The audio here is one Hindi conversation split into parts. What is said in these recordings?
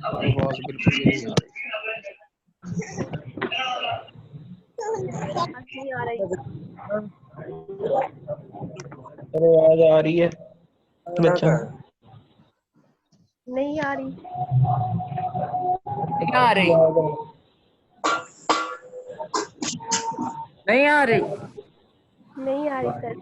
आवाज बिल्कुल भी नहीं आ रही। नहीं आ रही। आवाज आ रही है बच्चा? नहीं आ रही। नहीं आ रही। नहीं आ रही। नहीं आ रही सर।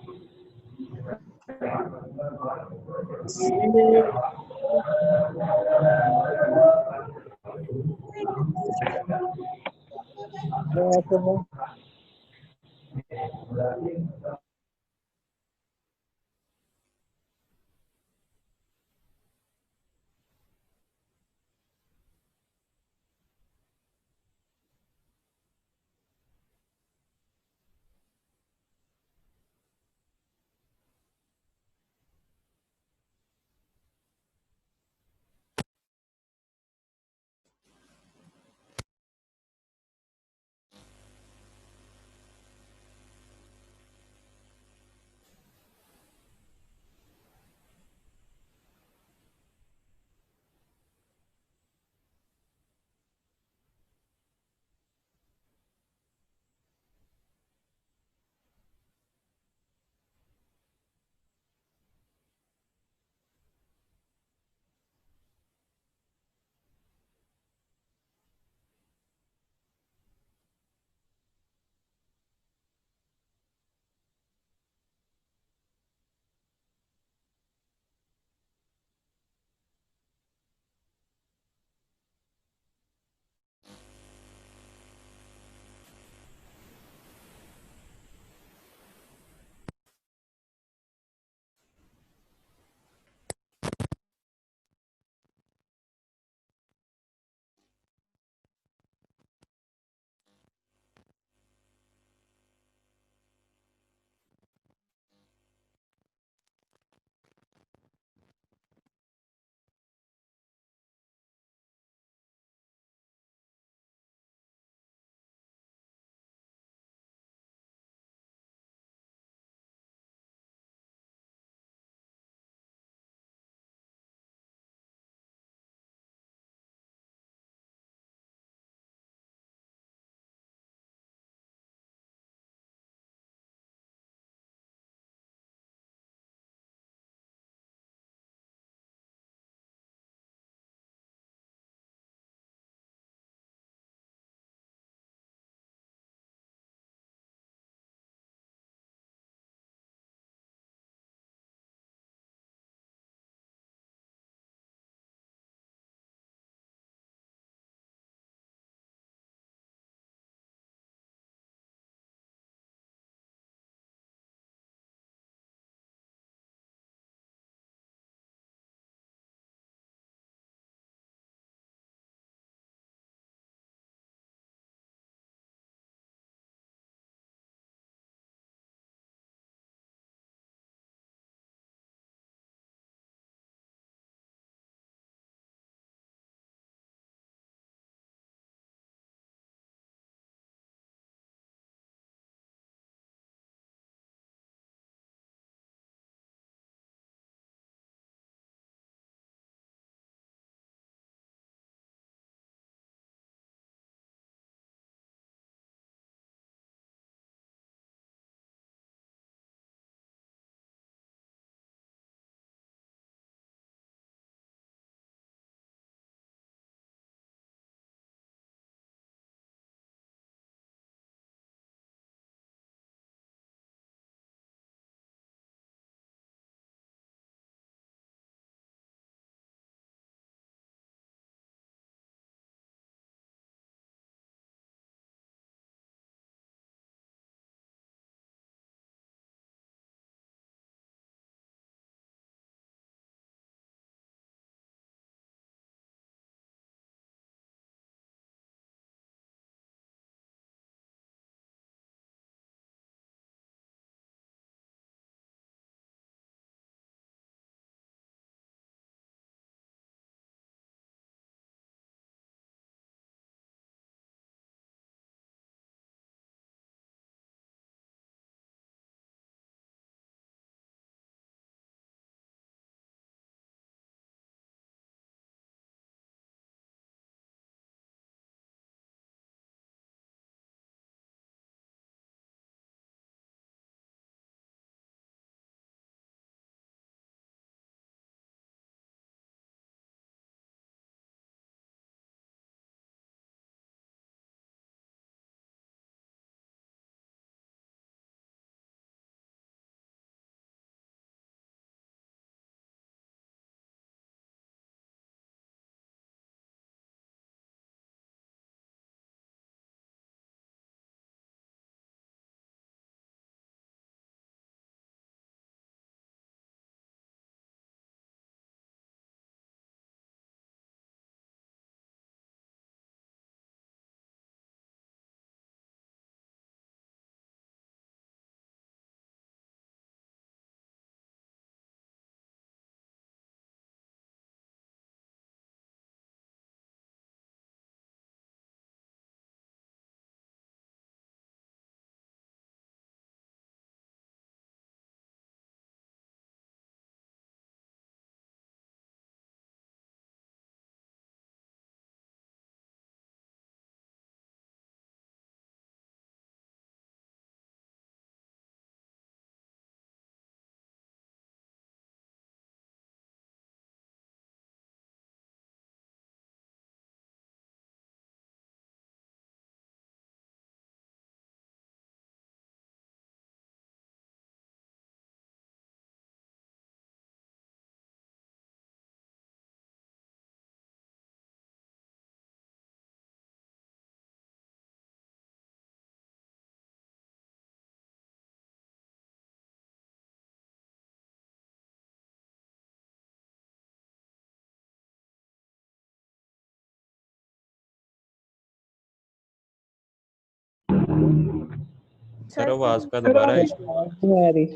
सर आवाज का सर दोबारा आपकी इशू आवाज नहीं आ रही।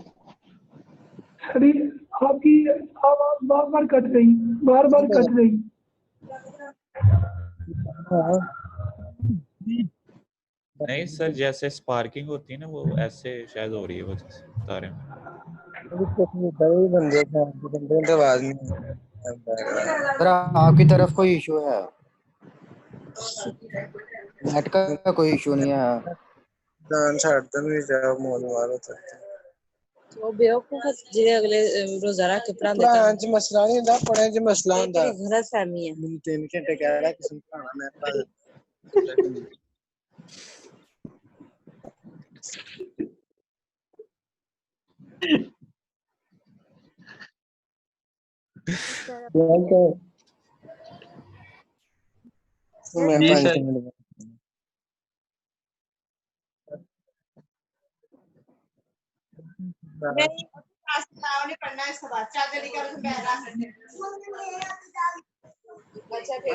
अरे आपकी आवाज बार बार कट रही, बार बार कट रही। हाँ, नहीं सर, जैसे स्पार्किंग होती है ना वो ऐसे शायद हो रही है, वो जैसे बता रहे हैं। अभी कुछ नहीं, बड़े ही बंदे तो आवाज नहीं आ रही। सर आपकी तरफ कोई इशू है? नेट का कोई इशू नहीं है? जान छाड़ता नहीं जा मोल मारो तो ਉਹ ਬੇਵਕੂਫ ਜਿਹੜੇ ਅਗਲੇ ਰੋਜ਼ਾ ਰੱਖ ਕੇ ਪੜਾਉਂਦੇ ਪੜਾਉਣ ਚ ਮਸਲਾ ਨਹੀਂ ਹੁੰਦਾ, ਪੜ੍ਹਨ ਚ ਮਸਲਾ ਹੁੰਦਾ। ਗਲਤ ਫਹਿਮੀ ਹੈ। ਮੈਨੂੰ 3 ਘੰਟੇ ਕਹਿ ਰਿਹਾ ਕਿਸੇ ਨੂੰ ਪੜਾਉਣਾ, ਮੈਂ ਪੜ੍ਹਾ ਦਿੰਦਾ। मैं जी 5 सर। मिनट अच्छा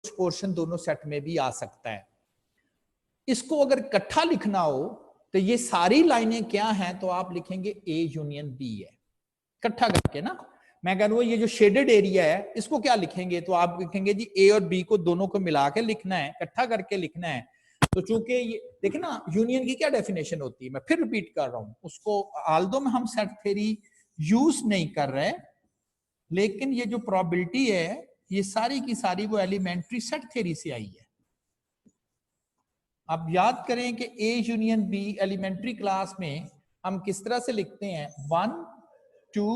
पोर्शन दोनों सेट में भी आ सकता है। इसको अगर इकट्ठा लिखना हो तो ये सारी लाइनें क्या हैं, तो आप लिखेंगे ए यूनियन बी है, इकट्ठा करके ना। मैं कह रहा हूं ये जो शेडेड एरिया है इसको क्या लिखेंगे, तो आप लिखेंगे जी ए और बी को दोनों को मिला के लिखना है, इकट्ठा करके लिखना है। तो चूंकि ये देखिए ना, यूनियन की क्या डेफिनेशन होती है, मैं फिर रिपीट कर रहा हूं उसको, आल्दो में हम सेट थ्योरी यूज नहीं कर रहे, लेकिन ये जो प्रोबेबिलिटी है ये सारी की सारी वो एलिमेंट्री सेट थ्योरी से आई है। आप याद करें कि A union B elementary class में हम किस तरह से लिखते हैं 1 2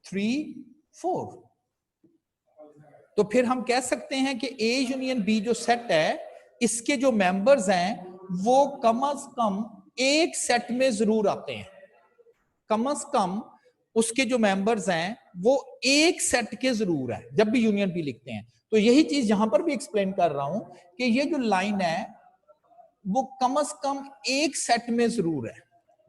3 4। तो फिर हम कह सकते हैं कि ए यूनियन बी जो सेट है इसके जो मेंबर्स हैं वो कम से कम एक सेट में जरूर आते हैं, कम से कम उसके जो मेंबर्स हैं वो एक सेट के जरूर है जब भी यूनियन बी लिखते हैं। तो यही चीज यहां पर भी एक्सप्लेन कर रहा हूं कि ये जो लाइन है वो कम से कम एक सेट में जरूर है,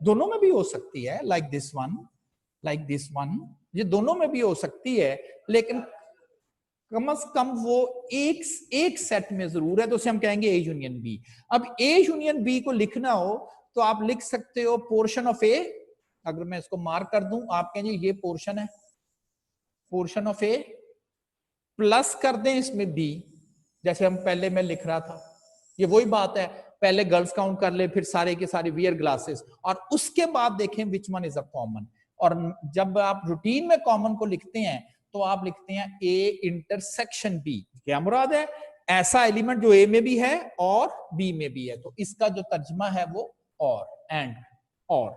दोनों में भी हो सकती है लाइक दिस वन, ये दोनों में भी हो सकती है, लेकिन कम से कम वो एक सेट में जरूर है, तो उसे हम कहेंगे ए यूनियन बी। अब ए यूनियन बी को लिखना हो तो आप लिख सकते हो पोर्शन ऑफ ए, अगर मैं इसको मार्क कर दूं आप कहेंगे ये पोर्शन है, पोर्शन ऑफ ए, प्लस कर दें इसमें बी, जैसे हम पहले मैं लिख रहा था, ये वही बात है, पहले गर्ल्स काउंट कर ले फिर सारे के सारे वियर ग्लासेस, और उसके बाद देखें which one is a common. और जब आप रूटीन में कॉमन को लिखते हैं तो आप लिखते हैं ए इंटरसेक्शन बी। क्या मुराद है? ऐसा एलिमेंट जो ए में भी है और बी में भी है, तो इसका जो तर्जमा है वो और एंड और,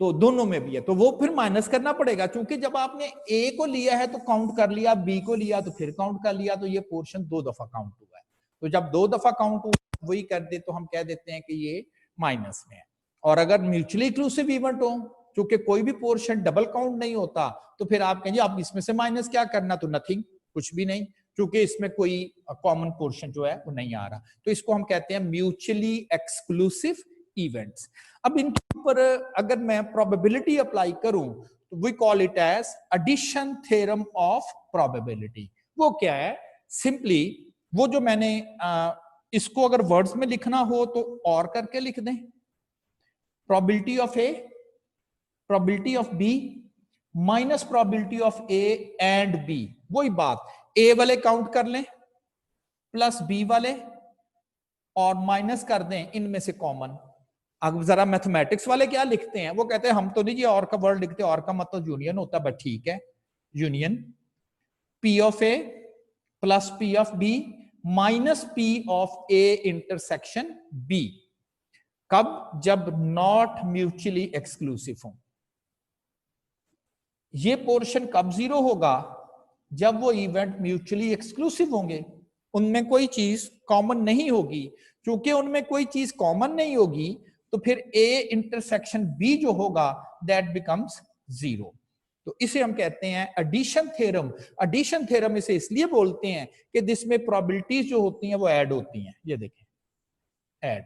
तो दोनों में भी है, तो वो फिर माइनस करना पड़ेगा, क्योंकि जब आपने ए को लिया है तो काउंट कर लिया, बी को लिया तो फिर काउंट कर लिया, तो ये पोर्शन 2 दफा काउंट हुआ है। तो जब 2 दफा काउंट हुआ वही कर दे तो हम कह देते हैं कि ये माइनस में है। और अगर म्यूचुअली एक्सक्लूसिव इवेंट हो, क्योंकि कोई भी पोर्शन डबल काउंट नहीं होता, तो फिर आप कहेंगे अब इसमें से माइनस क्या करना, तो नथिंग, कुछ भी नहीं, क्योंकि इसमें कोई कॉमन पोर्शन जो है वो नहीं आ रहा, तो इसको हम कहते हैं म्यूचुअली एक्सक्लूसिव इवेंट्स। अब इनके ऊपर अगर मैं प्रोबेबिलिटी अप्लाई करूं तो we call it as addition theorem of probability. वो क्या है? सिंपली वो जो मैंने इसको अगर वर्ड्स में लिखना हो तो और करके लिख दें, probability of A, probability of B minus probability of A and B. वही बात, ए वाले काउंट कर लें प्लस बी वाले और माइनस कर दें इनमें से कॉमन। अब जरा मैथमेटिक्स वाले क्या लिखते हैं, वो कहते हैं हम तो नहीं जी और का वर्ड लिखते, और का मतलब यूनियन होता है, बट ठीक है, union P of A plus P of B minus P of A intersection B. कब? जब नॉट म्यूचुअली एक्सक्लूसिव हो। ये पोर्शन कब जीरो होगा? जब वो इवेंट म्यूचुअली एक्सक्लूसिव होंगे, उनमें कोई चीज कॉमन नहीं होगी। क्योंकि उनमें कोई चीज कॉमन नहीं होगी तो फिर ए इंटरसेक्शन बी जो होगा दैट बिकम्स जीरो। तो इसे हम कहते हैं एडिशन थ्योरम। एडिशन थ्योरम इसे इसलिए बोलते हैं कि जिसमें प्रोबेबिलिटीज जो होती हैं वो ऐड होती हैं। ये देखें, ऐड,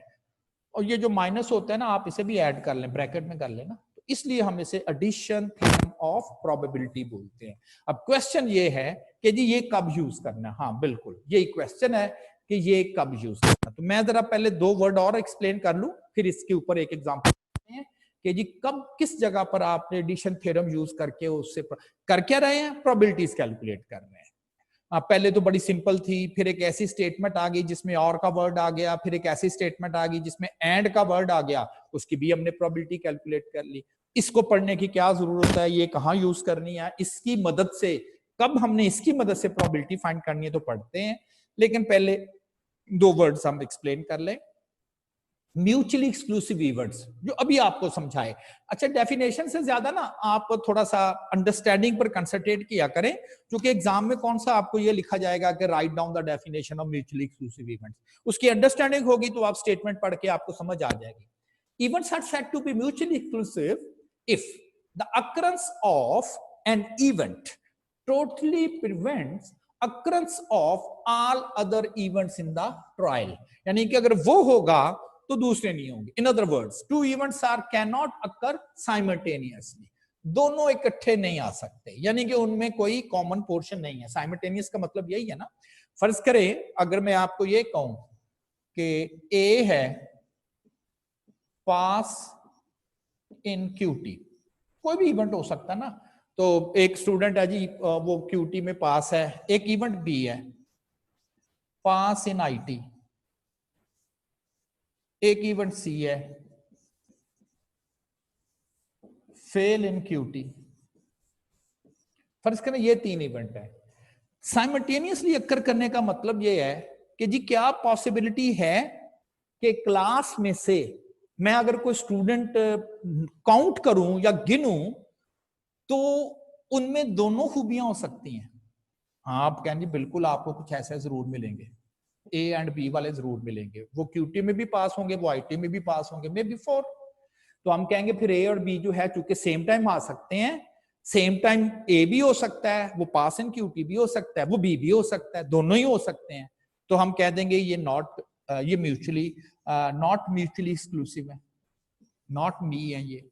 और ये जो माइनस होता है ना, आप इसे भी ऐड कर लें, ब्रैकेट में कर लेना, तो इसलिए हम इसे एडिशन थ्योरम ऑफ प्रोबेबिलिटी बोलते हैं। अब क्वेश्चन ये है कि जी ये कब यूज करना है? हाँ बिल्कुल, यही क्वेश्चन है कि ये कब यूज करना। तो मैं जरा पहले 2 वर्ड और एक्सप्लेन कर लूं, फिर इसके ऊपर एक एग्जांपल हैं कि जी कब किस जगह पर आपने एडिशन थ्योरम यूज करके उससे कर क्या रहे हैं, प्रोबेबिलिटीज कैलकुलेट कर रहे हैं। पहले तो बड़ी सिंपल थी, फिर एक ऐसी स्टेटमेंट आ गई जिसमें और का वर्ड आ गया, फिर एक ऐसी स्टेटमेंट आ गई जिसमें एंड का वर्ड आ गया, उसकी भी हमने प्रोबेबिलिटी कैलकुलेट कर ली। इसको पढ़ने की क्या जरूरत है, ये कहाँ यूज करनी है, इसकी मदद से कब हमने इसकी मदद से प्रोबेबिलिटी फाइंड करनी है तो पढ़ते हैं। लेकिन पहले 2 वर्ड्स हम एक्सप्लेन कर लें। म्यूचुअली एक्सक्लूसिव इवेंट्स जो अभी आपको समझाए, अच्छा डेफिनेशन से ज्यादा ना आप थोड़ा सा अंडरस्टैंडिंग पर कंसंट्रेट किया करें, क्योंकि एग्जाम में कौन सा आपको ये लिखा जाएगा कि write down the definition of mutually exclusive events. उसकी अंडरस्टैंडिंग होगी तो आप स्टेटमेंट पढ़ के आपको समझ आ जाएगी। Events are said to be mutually exclusive if the occurrence of an event totally prevents occurrence of all other events in the trial। यानी कि अगर वो होगा तो दूसरे नहीं होंगे। In other words, 2 events cannot occur simultaneously। दोनों इकट्ठे नहीं आ सकते, यानी कि उनमें कोई कॉमन पोर्शन नहीं है। साइमल्टेनियस का मतलब यही है ना। फर्ज करें अगर मैं आपको ये कहूं कि ए है पास इन क्यूटी, कोई भी इवेंट हो सकता है ना। तो एक स्टूडेंट है जी वो क्यूटी में पास है, एक इवेंट बी है पास इन आईटी, एक इवेंट सी है फेल इन क्यूटी। फर्ज करें ये 3 इवेंट है, साइमल्टेनियसली अक्कर करने का मतलब ये है कि जी क्या पॉसिबिलिटी है कि क्लास में से मैं अगर कोई स्टूडेंट काउंट करूं या गिनूं तो उनमें दोनों खूबियां हो सकती हैं। हाँ, आप कहेंगे बिल्कुल आपको कुछ ऐसे जरूर मिलेंगे, ए एंड बी वाले जरूर मिलेंगे, वो क्यूटी में भी पास होंगे, वो आईटी में भी पास होंगे, मे बी 4। तो हम कहेंगे फिर ए और बी जो है चूंकि सेम टाइम आ सकते हैं, सेम टाइम ए भी हो सकता है, वो पास इन क्यूटी भी हो सकता है, वो बी भी हो सकता है, दोनों ही हो सकते हैं। तो हम कह देंगे ये म्यूचुअली नॉट म्यूचुअली एक्सक्लूसिव है, नॉट मी है ये।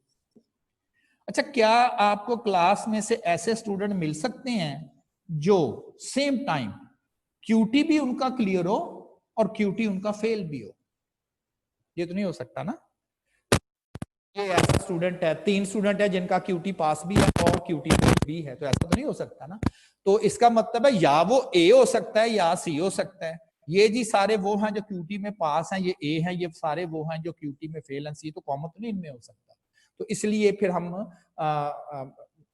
अच्छा, क्या आपको क्लास में से ऐसे स्टूडेंट मिल सकते हैं जो सेम टाइम क्यूटी भी उनका क्लियर हो और क्यूटी उनका फेल भी हो? ये तो नहीं हो सकता ना। ये ऐसा स्टूडेंट है, 3 स्टूडेंट है जिनका क्यूटी पास भी है और क्यूटी भी है, तो ऐसा तो नहीं हो सकता ना। तो इसका मतलब है या वो ए हो सकता है या सी हो सकता है। ये जी सारे वो हैं जो क्यूटी में पास हैं, ये ए हैं, ये सारे वो हैं जो क्यूटी में फेल हैं, सी तो कॉमन तो नहीं इनमें हो सकता। तो इसलिए फिर हम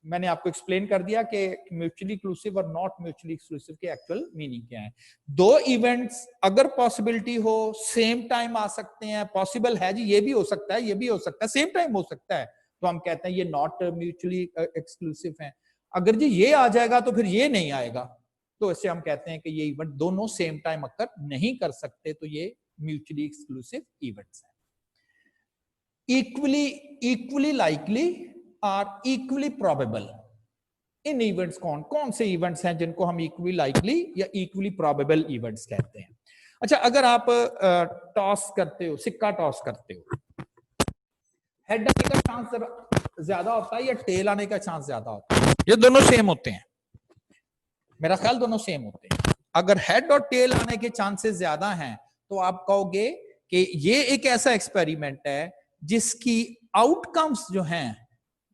मैंने आपको एक्सप्लेन कर दिया कि म्यूचुअली एक्सक्लूसिव और नॉट म्यूचुअली एक्सक्लूसिव के एक्चुअल मीनिंग क्या है। 2 इवेंट्स अगर पॉसिबिलिटी हो सेम टाइम आ सकते हैं, पॉसिबल है जी, ये भी हो सकता है, ये भी हो सकता है, सेम टाइम हो सकता है, तो हम कहते हैं ये नॉट म्यूचुअली एक्सक्लूसिव है। अगर जी ये आ जाएगा तो फिर ये नहीं आएगा, तो इससे हम कहते हैं कि ये इवेंट दोनों सेम टाइम अकर नहीं कर सकते, तो ये म्यूचुअली एक्सक्लूसिव इवेंट्स हैं। इक्वली लाइकली और इक्वली प्रोबेबल, इन इवेंट्स कौन कौन से इवेंट्स हैं जिनको हम इक्वली लाइकली या इक्वली प्रोबेबल इवेंट्स कहते हैं? अच्छा, अगर आप टॉस करते हो, सिक्का टॉस करते हो, हेड आने का चांस ज्यादा होता है या टेल आने का चांस ज्यादा होता है? ये दोनों सेम होते हैं, मेरा ख्याल दोनों सेम होते हैं। अगर हेड और टेल आने के चांसेस ज्यादा हैं तो आप कहोगे कि ये एक ऐसा एक्सपेरिमेंट है जिसकी आउटकम्स जो हैं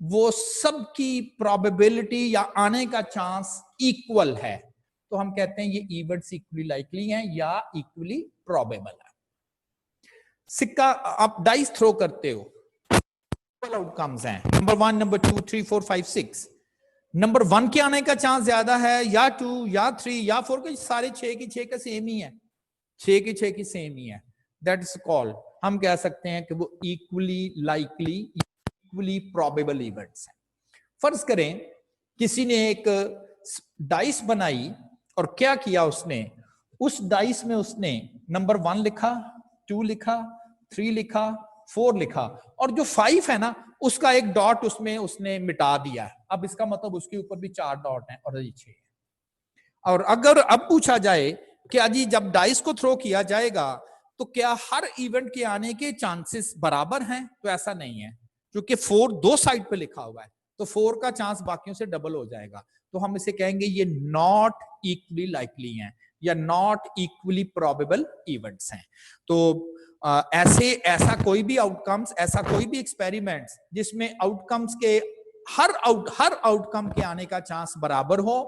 वो सबकी प्रोबेबिलिटी या आने का चांस इक्वल है, तो हम कहते हैं ये इवेंट्स इक्वली लाइकली हैं या इक्वली प्रोबेबल है। सिक्का आप डाइस थ्रो करते हो, इक्वल आउटकम्स हैं, नंबर 1, नंबर 2, 3, 4, 5, 6। नंबर 1 के आने का चांस ज्यादा है या 2 या 3 या 4 के, सारे 6 की 6 का सेम ही है, 6 की 6 की सेम ही है, दैट इज कॉल्ड, हम कह सकते हैं कि वो equally likely equally probable events हैं। फर्ज करें किसी ने एक डाइस बनाई और क्या किया उसने, उस डाइस में उसने नंबर 1 लिखा, 2 लिखा, 3 लिखा, 4 लिखा, और जो 5 है ना उसका एक डॉट उसमें उसने मिटा दिया है। अब इसका मतलब उसके ऊपर भी 4 डॉट हैं और ये 6 है। और अगर अब पूछा जाए कि अजी जब डाइस को थ्रो किया जाएगा तो क्या हर इवेंट के आने के चांसेस बराबर हैं? तो ऐसा नहीं है, क्योंकि 4 2 साइड पे लिखा हुआ है, तो 4 का चांस बाकियों से डबल हो जाएगा, तो हम इसे कहेंगे ये नॉट इक्वली लाइकली हैं या नॉट इक्वली प्रोबेबल इवेंट्स हैं। तो ऐसा कोई भी आउटकम्स, ऐसा कोई भी एक्सपेरिमेंट्स जिसमें आउटकम्स के हर आउटकम के आने का चांस बराबर हो,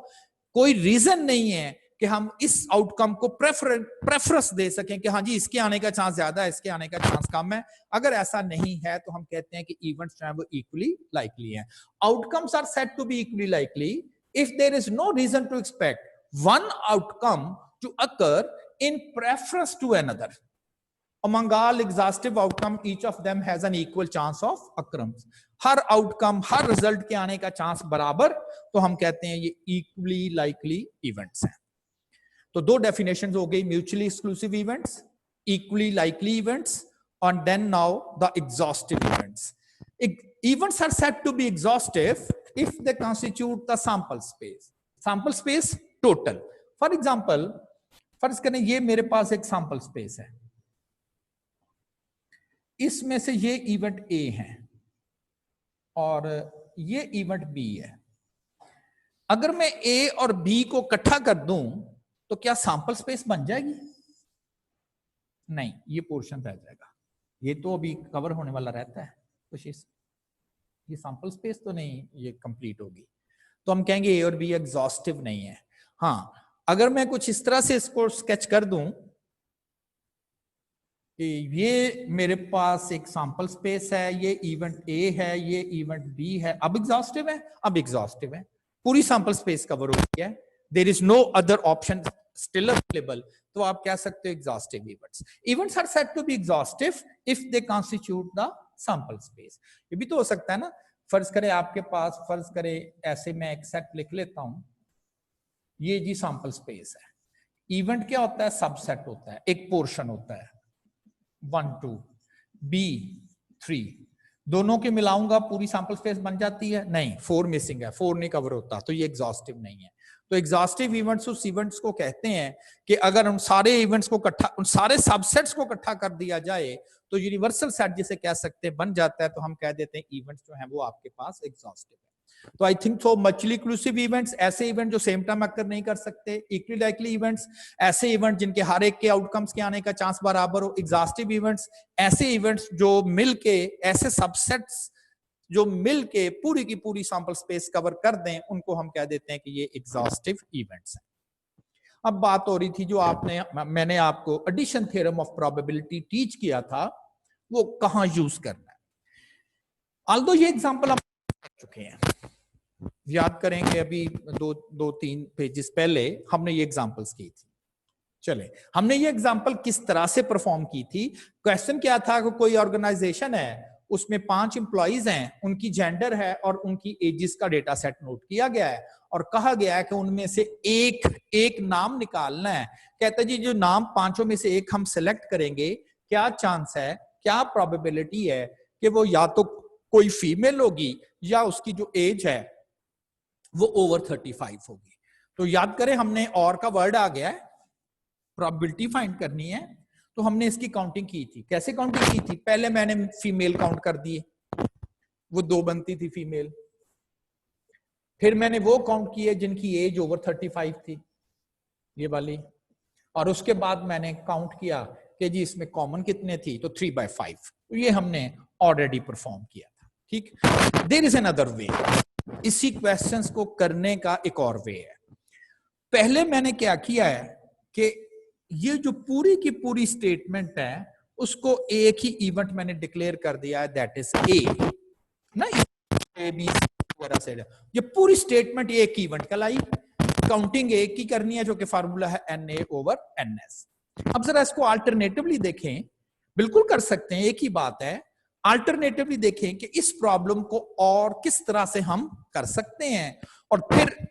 कोई रीजन नहीं है कि हम इस आउटकम को प्रेफरेंस दे सकें कि हाँ जी इसके आने का चांस ज्यादा है, इसके आने का चांस कम है। अगर ऐसा नहीं है तो हम कहते हैं कि इवेंट्स जो है वो इक्वली लाइकली हैं। Outcomes are said to be equally likely if there is no reason to expect one outcome to occur in preference to another. Among all exhaustive outcome, each of them has an equal chance of occurrence. Her outcome, her result के आने का चांस बराबर, तो हम कहते हैं ये इक्वली लाइकली इवेंट्स हैं। तो 2 डेफिनेशंस हो गई, mutually exclusive events, equally likely events, and then now the exhaustive events. Events are said to be exhaustive if they constitute the sample space total. For example, फर्ज करें ये मेरे पास एक सैंपल स्पेस है, इसमें से ये इवेंट ए है और ये इवेंट बी है। अगर मैं ए और बी को इकट्ठा कर दूं तो क्या सैंपल स्पेस बन जाएगी? नहीं, ये पोर्शन रह जाएगा, ये तो अभी कवर होने वाला रहता है, तो ये सैंपल स्पेस तो नहीं ये कंप्लीट होगी, तो हम कहेंगे ए और बी एग्जॉस्टिव नहीं है। हाँ, अगर मैं कुछ इस तरह से इसको स्केच कर दूं कि ये मेरे पास एक सैंपल स्पेस है, ये इवेंट ए है, ये इवेंट बी है, अब एग्जॉस्टिव है? अब एग्जॉस्टिव है, पूरी सैंपल स्पेस कवर हो गया है, there is no other option still available, तो आप कह सकते हो exhaustive events. Events are said to be exhaustive if they constitute the sample space. ये भी तो हो सकता है ना, फर्ज करें आपके पास, फर्ज करें ऐसे मैं एक सेट लिख लेता हूं, ये जी सैंपल स्पेस है। इवेंट क्या होता है? सबसेट होता है, एक पोर्शन होता है 1 2 B 3, दोनों के मिलाऊंगा पूरी सैंपल स्पेस बन जाती है? नहीं, 4 मिसिंग है, 4 नहीं कवर होता, तो ये एग्जॉस्टिव नहीं है। तो एग्जॉस्टिव इवेंट्स उस इवेंट्स को कहते हैं कि अगर उन सारे इवेंट्स को इकट्ठा, उन सारे सबसेट्स को इकट्ठा कर दिया जाए तो यूनिवर्सल सेट जिसे कह सकते हैं बन जाता है, तो हम कह देते हैं इवेंट्स जो हैं वो आपके पास एग्जॉस्टिव है। तो आई थिंक सो मचली इंक्लूसिव इवेंट्स, ऐसे इवेंट जो सेम टाइम अकर नहीं कर सकते। इक्वली लाइकली इवेंट्स, ऐसे इवेंट जिनके हर एक के आउटकम्स के आने का चांस बराबर हो। एग्जॉस्टिव इवेंट्स, ऐसे इवेंट्स जो मिलके, ऐसे सबसेट्स जो मिलके पूरी की पूरी सैंपल स्पेस कवर कर दें, उनको हम कह देते हैं कि ये एग्जॉस्टिव इवेंट्स हैं। अब बात हो रही थी जो मैंने आपको addition theorem of probability teach किया था, वो कहां यूज करना है। ऑल्दो ये एग्जांपल हम कर चुके हैं, याद करेंगे अभी 2-3 पेजेस पहले हमने ये एग्जांपल्स की थी। चले, हमने ये एग्जांपल किस तरह से परफॉर्म की थी। क्वेश्चन क्या था कि कोई ऑर्गेनाइजेशन है, उसमें 5 एम्प्लॉइज हैं, उनकी जेंडर है और उनकी एजेस का डेटा सेट नोट किया गया है और कहा गया है कि उनमें से एक नाम निकालना है। कहता है जी जो नाम 5 में से एक हम सिलेक्ट करेंगे, क्या चांस है, क्या प्रोबेबिलिटी है कि वो या तो कोई फीमेल होगी या उसकी जो एज है वो ओवर 35 होगी। तो याद करें हमने और का वर्ड आ गया है, प्रोबेबिलिटी फाइंड करनी है, तो हमने इसकी काउंटिंग की थी। कैसे काउंटिंग की थी? पहले मैंने फीमेल काउंट कर दिए, वो 2 बनती थी फीमेल। फिर मैंने वो काउंट किए जिनकी एज ओवर 35 थी, ये वाली। और उसके बाद मैंने काउंट किया कि जी इसमें कॉमन कितने थी, तो 3/5। तो ये हमने ऑलरेडी परफॉर्म किया था। ठीक, देयर इज अनदर वे, इसी क्वेश्चंस को करने का एक और वे है। पहले मैंने क्या किया है कि ये जो पूरी की पूरी स्टेटमेंट है उसको एक ही इवेंट मैंने डिक्लेयर कर दिया है, दैट इज ए ना, ए बी सी वगैरह से ये पूरी स्टेटमेंट एक इवेंट कहलाई। काउंटिंग एक ही करनी है जो कि फार्मूला है NA/NS। अब जरा इसको अल्टरनेटिवली देखें, बिल्कुल कर सकते हैं, एक ही बात है। अल्टरनेटिवली देखें कि इस प्रॉब्लम को और किस तरह से हम कर सकते हैं, और फिर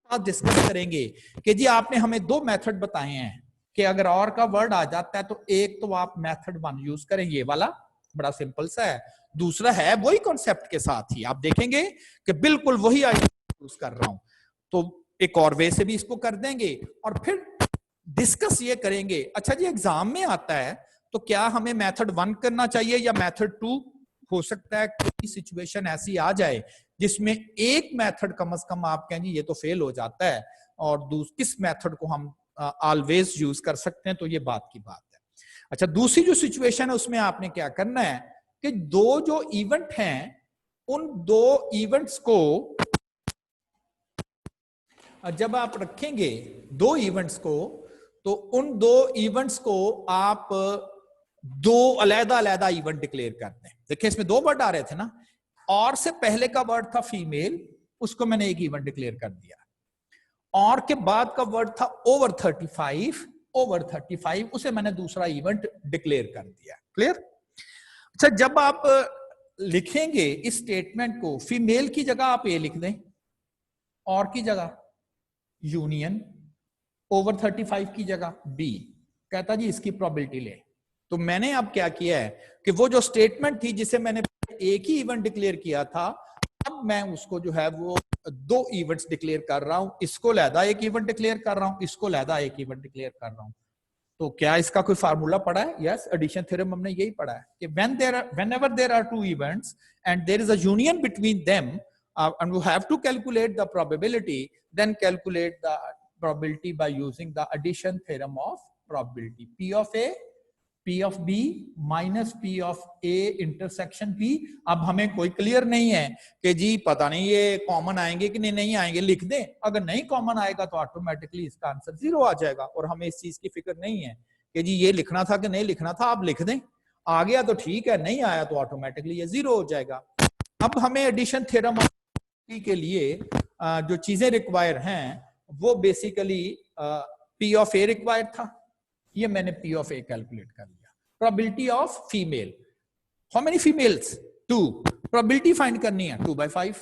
डिस्कस करेंगे कि जी आपने हमें 2 मेथड बताए हैं कि अगर और का वर्ड आ जाता है तो एक तो आप मेथड 1 यूज करें, ये वाला बड़ा सिंपल सा है। दूसरा है वही कॉन्सेप्ट के साथ ही, आप देखेंगे कि बिल्कुल वही यूज कर रहा हूं, तो एक और वे से भी इसको कर देंगे और फिर डिस्कस ये करेंगे। अच्छा जी एग्जाम में आता है तो क्या हमें मेथड 1 करना चाहिए या मेथड 2? हो सकता है कोई सिचुएशन ऐसी आ जाए जिसमें एक मेथड कम से कम आप कहें जी ये तो फेल हो जाता है, और किस मेथड को हम ऑलवेज यूज कर सकते हैं, तो ये बात की बात है। अच्छा, दूसरी जो सिचुएशन है उसमें आपने क्या करना है कि 2 जो इवेंट हैं उन 2 इवेंट्स को जब आप रखेंगे 2 इवेंट्स को, तो उन 2 इवेंट्स को आप 2 अलग-अलग इवेंट डिक्लेयर करते हैं। देखिए इसमें 2 वर्ड आ रहे थे ना, और से पहले का वर्ड था फीमेल, उसको मैंने एक इवेंट डिक्लेयर कर दिया। और के बाद का वर्ड था ओवर 35, उसे मैंने दूसरा इवेंट डिक्लेयर कर दिया। क्लियर? अच्छा, जब आप लिखेंगे इस स्टेटमेंट को, फीमेल की जगह आप ए लिख दें, और की जगह यूनियन, ओवर 35 की जगह बी। कहता जी इसकी प्रोबेबिलिटी ले। तो मैंने अब क्या किया है कि वो जो स्टेटमेंट थी जिसे मैंने एक ही इवेंट डिक्लेयर किया था, अब मैं उसको जो है वो 2 इवेंट्स डिक्लेयर कर रहा हूं। इसको लहदा एक इवेंट डिक्लेयर कर रहा हूं, इसको लहदा एक इवेंट डिक्लेयर कर रहा हूं। तो क्या इसका कोई फार्मूला पढ़ा है? यस, एडिशन थ्योरम हमने यही पढ़ा है कि whenever there are 2 events and there is a union between them, and you have to calculate the probability, then calculate the probability by using the addition theorem of probability. P of A, P of B minus P of A intersection P। अब हमें कोई क्लियर नहीं है कि जी पता नहीं ये कॉमन आएंगे कि नहीं आएंगे, लिख दें। अगर नहीं कॉमन आएगा तो ऑटोमेटिकली इसका आंसर 0 आ जाएगा, और हमें इस चीज की फिक्र नहीं है कि जी ये लिखना था कि नहीं लिखना था। आप लिख दें, आ गया तो ठीक है, नहीं आया तो ऑटोमेटिकली ये 0 हो जाएगा। अब हमें एडिशन थ्योरम के लिए जो चीजें रिक्वायर हैं वो basically P of A required था, ये मैंने पी ऑफ ए कैलकुलेट कर लिया। Probability of female, how many females, 2, probability find करनी है 2/5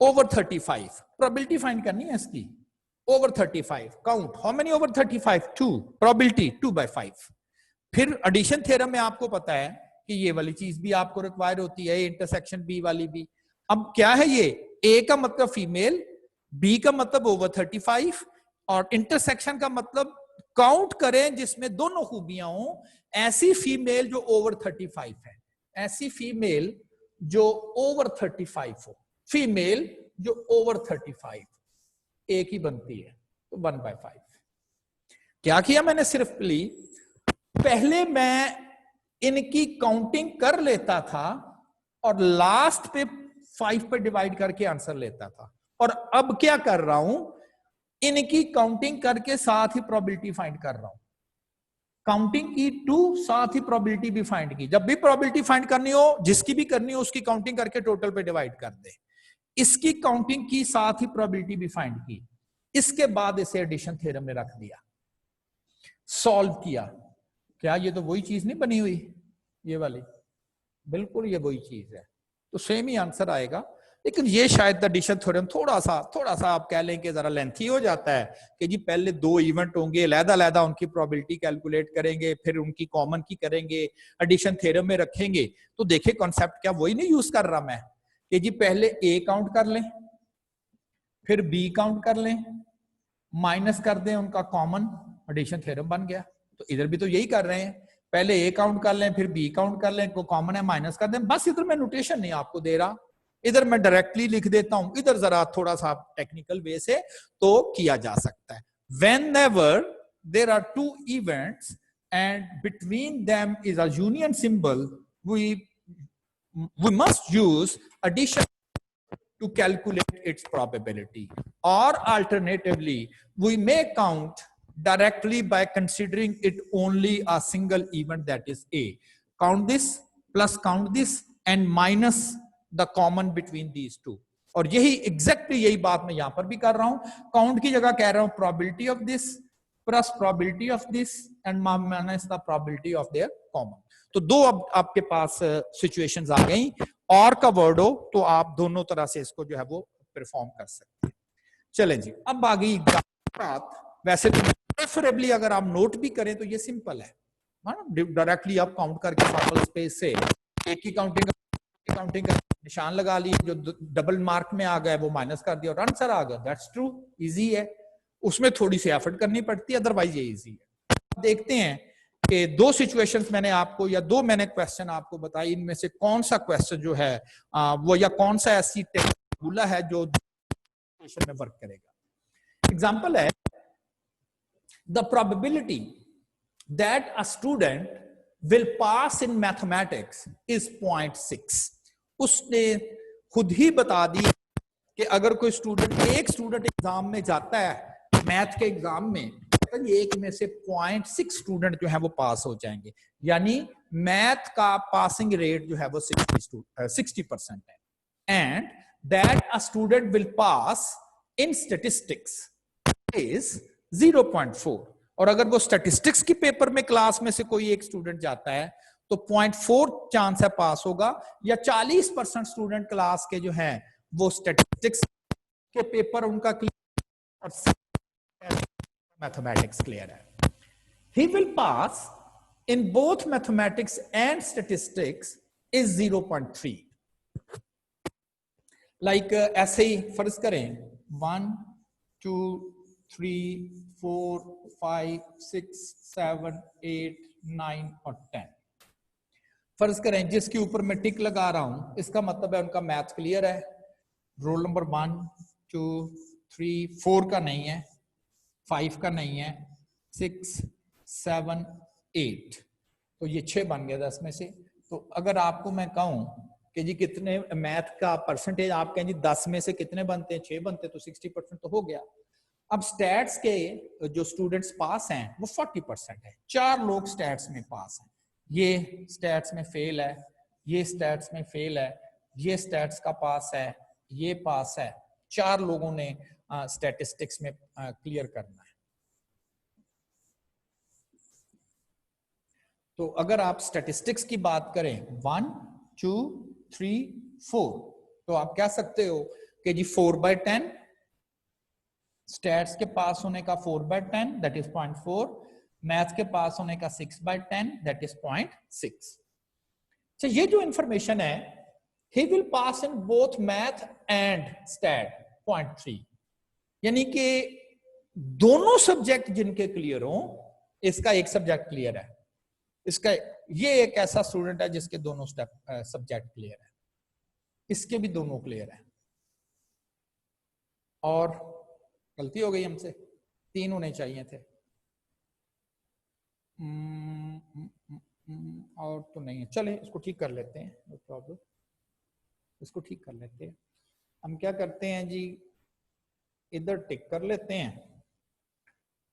ओवर 35, प्रोबेबिलिटी फाइंड करनी है इसकी over 35, count how many over 35, 2, probability 2/5। फिर एडिशन थ्योरम में आपको पता है कि ये वाली चीज भी आपको रिक्वायर होती है, इंटरसेक्शन बी वाली भी। अब क्या है ये, ए का मतलब फीमेल, बी का मतलब ओवर 35 और इंटरसेक्शन का मतलब काउंट करें जिसमें दोनों खूबियां हो। ऐसी फीमेल जो ओवर 35 है, ऐसी फीमेल जो ओवर 35 हो, फीमेल जो ओवर 35 एक ही बनती है, तो 1/5। क्या किया मैंने, सिर्फ पहले मैं इनकी काउंटिंग कर लेता था और लास्ट पे 5 पे डिवाइड करके आंसर लेता था, और अब क्या कर रहा हूं, इनकी काउंटिंग करके साथ ही प्रोबेबिलिटी फाइंड कर रहा हूं। काउंटिंग की 2, साथ ही प्रोबेबिलिटी भी फाइंड की। जब भी प्रोबेबिलिटी फाइंड करनी हो, जिसकी भी करनी हो, उसकी काउंटिंग करके टोटल पे डिवाइड कर दे। इसकी काउंटिंग की, साथ ही प्रोबेबिलिटी भी फाइंड की। इसके बाद इसे एडिशन थ्योरम में रख दिया, सॉल्व किया। क्या ये तो वही चीज नहीं बनी हुई, ये वाली, बिल्कुल ये वही चीज है, तो सेम ही आंसर आएगा। लेकिन ये शायद एडिशन थ्योरम थोड़ा सा आप कह लें कि जरा लेंथी हो जाता है कि जी पहले 2 इवेंट होंगे, अलग-अलग उनकी प्रोबेबिलिटी कैलकुलेट करेंगे, फिर उनकी कॉमन की करेंगे, एडिशन थ्योरम में रखेंगे। तो देखिए कॉन्सेप्ट क्या वही नहीं यूज कर रहा मैं कि जी पहले ए काउंट कर लें, फिर बी काउंट कर लें, माइनस कर दें उनका कॉमन, एडिशन थ्योरम बन गया। तो इधर भी तो यही कर रहे हैं, पहले ए काउंट कर लें, फिर बी काउंट कर लें, को कॉमन है माइनस कर दें। बस इधर मैं नोटेशन नहीं आपको दे रहा, इधर मैं डायरेक्टली लिख देता हूं, इधर जरा थोड़ा सा टेक्निकल वे से तो किया जा सकता है। Whenever there are 2 events and between them is a union symbol, we must use addition to calculate its probability, or alternatively we may count directly by considering it only a single event, that is A. Count this plus count this and minus the common between these two. और यही एग्जैक्टली यही बात मैं यहां पर भी कर रहा हूं, काउंट की जगह कह रहा हूं probability of this plus probability of this and minus the probability of their common. तो 2 अब आपके पास सिचुएशंस आ गई, और का वर्ड हो तो आप दोनों तरह से इसको जो है वो परफॉर्म कर सकते हैं। चलें जी, अब आ गई बात। वैसे तो प्रेफरेबली अगर आप नोट भी करें तो ये सिंपल है, डायरेक्टली आप काउंट करके सैंपल स्पेस से एक ही काउंटिंग निशान लगा ली, जो डबल मार्क में आ गया वो माइनस कर दिया और आंसर आ गया। दैट्स ट्रू, इजी है, उसमें थोड़ी सी एफर्ट करनी पड़ती है, अदरवाइज ये इजी है। देखते हैं कि 2 सिचुएशंस मैंने आपको, या 2 मैंने क्वेश्चन आपको बताई, इनमें से कौन सा क्वेश्चन जो है वो, या कौन सा ऐसी टेक्निक है जो में वर्क करेगा। एग्जांपल है, the probability that a student will pass in mathematics is 0.6। उसने खुद ही बता दी कि अगर कोई एक स्टूडेंट एग्जाम में जाता है, मैथ के एग्जाम में, तो एक में से 0.6 स्टूडेंट जो है वो पास हो जाएंगे, यानी मैथ का पासिंग रेट जो है वो 60% है। And that a student will pass in statistics is 0.4। और अगर वो स्टैटिस्टिक्स की पेपर में क्लास में से कोई एक स्टूडेंट जाता है तो 0.4 चांस है पास होगा, या 40% स्टूडेंट क्लास के जो हैं वो स्टैटिस्टिक्स के पेपर उनका क्लियर और मैथमेटिक्स क्लियर है। He will pass in both mathematics and statistics is 0.3। Like ऐसे ही फर्ज करें 1 2 3 4 5 6 7 8 9 और 10 फर्ज करें, जिसके ऊपर मैं टिक लगा रहा हूं, इसका मतलब है उनका मैथ क्लियर है। रोल नंबर 1 2 3 4 का नहीं है, 5 का नहीं है, 6 7 8, तो ये 6 बन गया 10 में से। तो अगर आपको मैं कहूं कि जी कितने मैथ का परसेंटेज, आप कहें जी 10 में से कितने बनते हैं, 6 बनते हैं, तो 60% तो हो गया। अब स्टैट्स के जो स्टूडेंट्स पास हैं वो 40% है। 4 लोग स्टैट्स में पास हैं, ये स्टैट्स में फेल है, ये स्टैट्स में फेल है, ये स्टैट्स का पास है, ये पास है। 4 लोगों ने स्टैटिस्टिक्स में क्लियर करना है। तो अगर आप स्टैटिस्टिक्स की बात करें 1 2 3 4, तो आप कह सकते हो कि जी 4/10 स्टैट्स के पास होने का 4/10 दैट इज 0.4, मैथ के पास होने का 6/10 दैट इज 0.6। तो ये जो इंफॉर्मेशन है he will pass in both math and stat 0.3, यानी कि दोनों सब्जेक्ट जिनके क्लियर हो, इसका एक सब्जेक्ट क्लियर है, इसका ये एक ऐसा स्टूडेंट है जिसके दोनों सब्जेक्ट क्लियर है, इसके भी दोनों क्लियर है। और गलती हो गई हमसे, 3 होने चाहिए थे। और तो नहीं है, चले इसको ठीक कर लेते हैं, नो प्रॉब्लम, इसको ठीक कर लेते हैं। हम क्या करते हैं जी, इधर टिक कर लेते हैं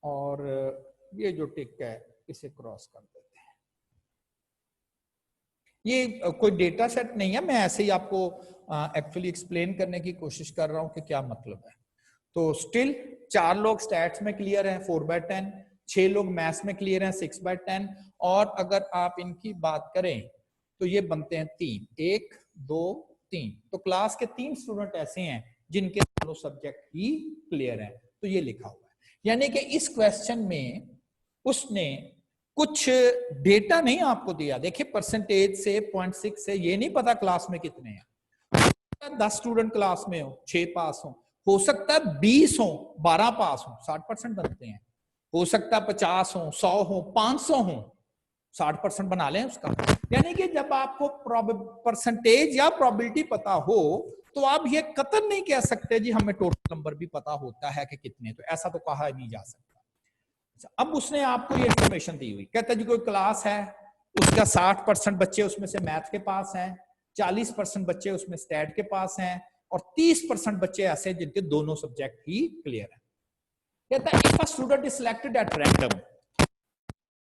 और ये जो टिक है इसे क्रॉस कर देते हैं। ये कोई डेटा सेट नहीं है, मैं ऐसे ही आपको एक्चुअली एक्सप्लेन करने की कोशिश कर रहा हूं कि क्या मतलब है। तो स्टिल 4 लोग स्टैट्स में क्लियर हैं 4/10, 6 लोग मैथ्स में क्लियर हैं 6/10, और अगर आप इनकी बात करें तो ये बनते हैं 3, 1 2 3। तो क्लास के 3 स्टूडेंट ऐसे हैं जिनके दोनों सब्जेक्ट ही क्लियर है। तो ये लिखा हुआ है, यानी कि इस क्वेश्चन में उसने कुछ डेटा नहीं आपको दिया। देखिए परसेंटेज से 0.6 से ये नहीं पता क्लास में कितने हैं। 10 स्टूडेंट क्लास में हो, 6 पास हो सकता है 20 हो, 12 पास हो, 60% बनते हैं। हो सकता है 50 हो, 100 हो, 500 हो, 60% बना लें उसका। यानी कि जब आपको परसेंटेज या प्रोबेबिलिटी पता हो तो आप ये कतई नहीं कह सकते जी हमें टोटल नंबर भी पता होता है कि कितने, तो ऐसा तो कहा नहीं जा सकता। अब उसने आपको ये इंफॉर्मेशन दी हुई, कहता है जी कोई क्लास है, उसका 60% बच्चे उसमें से मैथ के पास हैं, 40% बच्चे उसमें स्टैट के पास हैं, और 30% बच्चे ऐसे जिनके दोनों सब्जेक्ट ही क्लियर है। कहता है if a student is selected at random,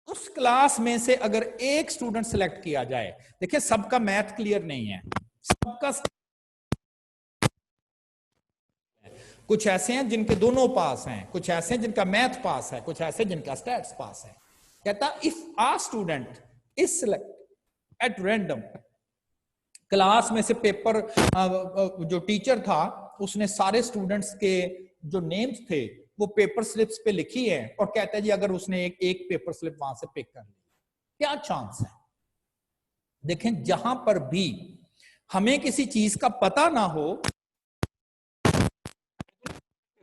उस क्लास में से अगर एक स्टूडेंट सिलेक्ट किया जाए, देखिए सबका मैथ क्लियर नहीं है, सबका, कुछ ऐसे हैं जिनके दोनों पास हैं, कुछ ऐसे हैं जिनका मैथ पास है, कुछ ऐसे जिनका स्टैट्स पास है। कहता if a student is select at random, class में से पेपर जो टीचर था उसने सारे स्टूडेंट्स के जो नेम्स थे वो पेपर स्लिप्स पे लिखी है, और कहता है जी अगर उसने एक पेपर स्लिप वहां से पिक कर ली, क्या चांस है। देखें जहां पर भी हमें किसी चीज का पता ना हो,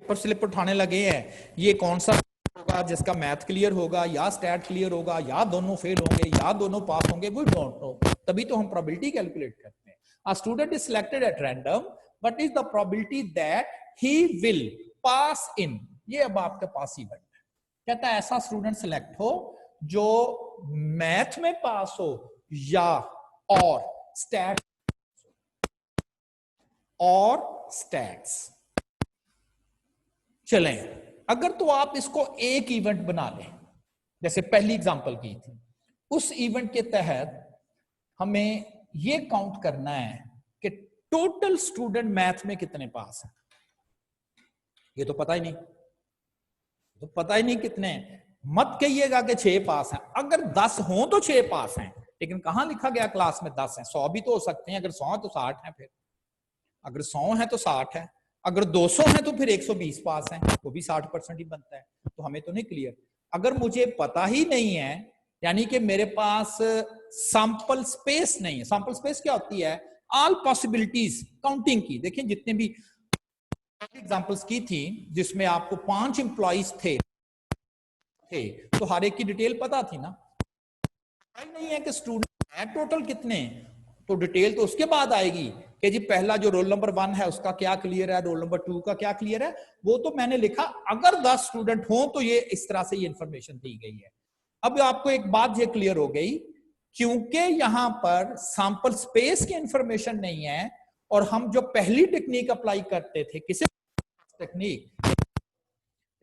पेपर स्लिप उठाने लगे हैं, ये कौन सा होगा जिसका मैथ क्लियर होगा या स्टैट क्लियर होगा या दोनों फेल होंगे या दोनों पास होंगे, वी डोंट नो। तभी तो हम प्रोबेबिलिटी कैलकुलेट करते हैं। A student is selected at random, but is the probability that he will pass in, ये अब आपके पास इवेंट है। कहता है ऐसा स्टूडेंट सिलेक्ट हो जो मैथ में पास हो या और स्टैट्स। चलें, अगर तो आप इसको एक इवेंट बना लें, जैसे पहली एग्जांपल की थी, उस इवेंट के तहत हमें ये काउंट करना है कि टोटल स्टूडेंट मैथ में कितने पास हैं। ये तो पता ही नहीं, तो पता ही नहीं कितने हैं। मत कहिएगा कि 6 पास हैं, अगर 10 हो तो 6 पास हैं, लेकिन कहां लिखा गया क्लास में 10 हैं। 100 भी तो हो सकते हैं, अगर 100 है तो 60 है, फिर अगर 100 है तो 60 है, अगर 200 है तो फिर 120 पास हैं, वो भी 60% ही बनता है। तो हमें तो नहीं क्लियर। अगर मुझे पता ही नहीं है, यानी कि मेरे पास सैंपल स्पेस नहीं है। सैंपल स्पेस क्या होती है? ऑल पॉसिबिलिटीज काउंटिंग की। देखिए जितने भी एग्जांपल्स की थी जिसमें आपको 5 एम्प्लॉइज थे तो हर एक की डिटेल पता थी ना। नहीं है कि स्टूडेंट है टोटल कितने, तो डिटेल तो उसके बाद आएगी कि जी पहला जो रोल नंबर 1 है उसका क्या क्लियर है, रोल नंबर 2 का क्या क्लियर है, वो तो मैंने लिखा। अगर 10 स्टूडेंट हो तो ये इस तरह से ये इंफॉर्मेशन दी गई है। अब आपको एक बात ये क्लियर हो गई, क्योंकि यहां पर सैंपल स्पेस की इंफॉर्मेशन नहीं है, और हम जो पहली टेक्निक अप्लाई करते थे, किसी टेक्निक,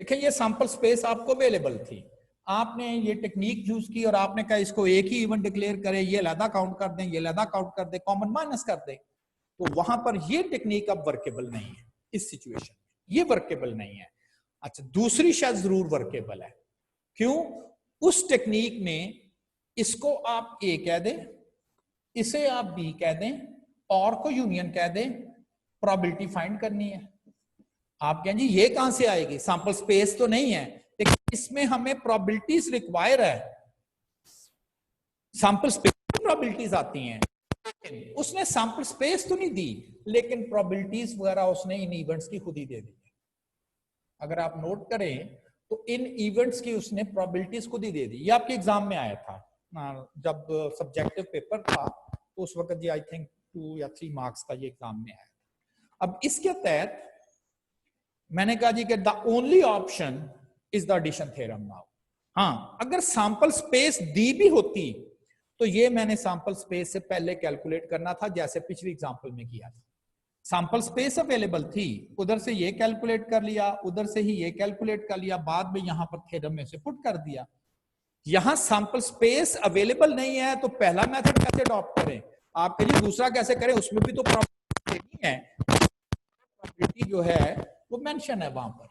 देखिए ये सैंपल स्पेस आपको अवेलेबल थी, आपने ये टेक्निक यूज की और आपने कहा इसको एक ही इवेंट डिक्लेयर करें, ये अलग काउंट कर दें, ये अलग काउंट कर दें, कॉमन माइनस कर दें, तो वहां पर ये टेक्निक अब वर्केबल नहीं है इस सिचुएशन में। ये वर्केबल नहीं है। अच्छा, दूसरी शायद जरूर वर्केबल है। क्यों? उस टेक्निक में इसको आप ए कह दें, इसे आप बी कह दें, और को यूनियन कह दें, प्रोबेबिलिटी फाइंड करनी है। आप कहें जी ये कहां से आएगी, सैंपल स्पेस तो नहीं है, लेकिन इसमें हमें प्रोबेबिलिटीज रिक्वायर है। सैंपल स्पेस की प्रोबेबिलिटीज आती हैं, उसने सैंपल स्पेस तो नहीं दी, लेकिन प्रोबेबिलिटीज वगैरह उसने इन इवेंट्स की खुद ही दे दी। अगर आप नोट करें तो इन इवेंट्स की उसने प्रोबेबिलिटीज खुद ही दे दी। ये आपके एग्जाम में आया था जब सब्जेक्टिव पेपर था, तो उस वक्त जी आई थिंक 2 या 3 मार्क्स का ये एग्जाम में आया। अब इसके तहत मैंने कहा जी कि the only option is the addition theorem now. हाँ, अगर सैंपल स्पेस दी भी होती तो ये मैंने सैंपल स्पेस से पहले कैलकुलेट करना था, जैसे पिछली एग्जांपल में किया था। सैंपल स्पेस अवेलेबल थी, उधर से ये कैलकुलेट कर लिया, उधर से ही ये कैलकुलेट कर लिया, बाद में यहां पर थ्योरम में से पुट कर दिया। यहां सैंपल स्पेस अवेलेबल नहीं है तो पहला मेथड कैसे अडॉप्ट करें, आपके लिए दूसरा कैसे करें, उसमें भी तो प्रॉब्लम है। प्रॉपर्टी जो है वो मेंशन है वहां पर,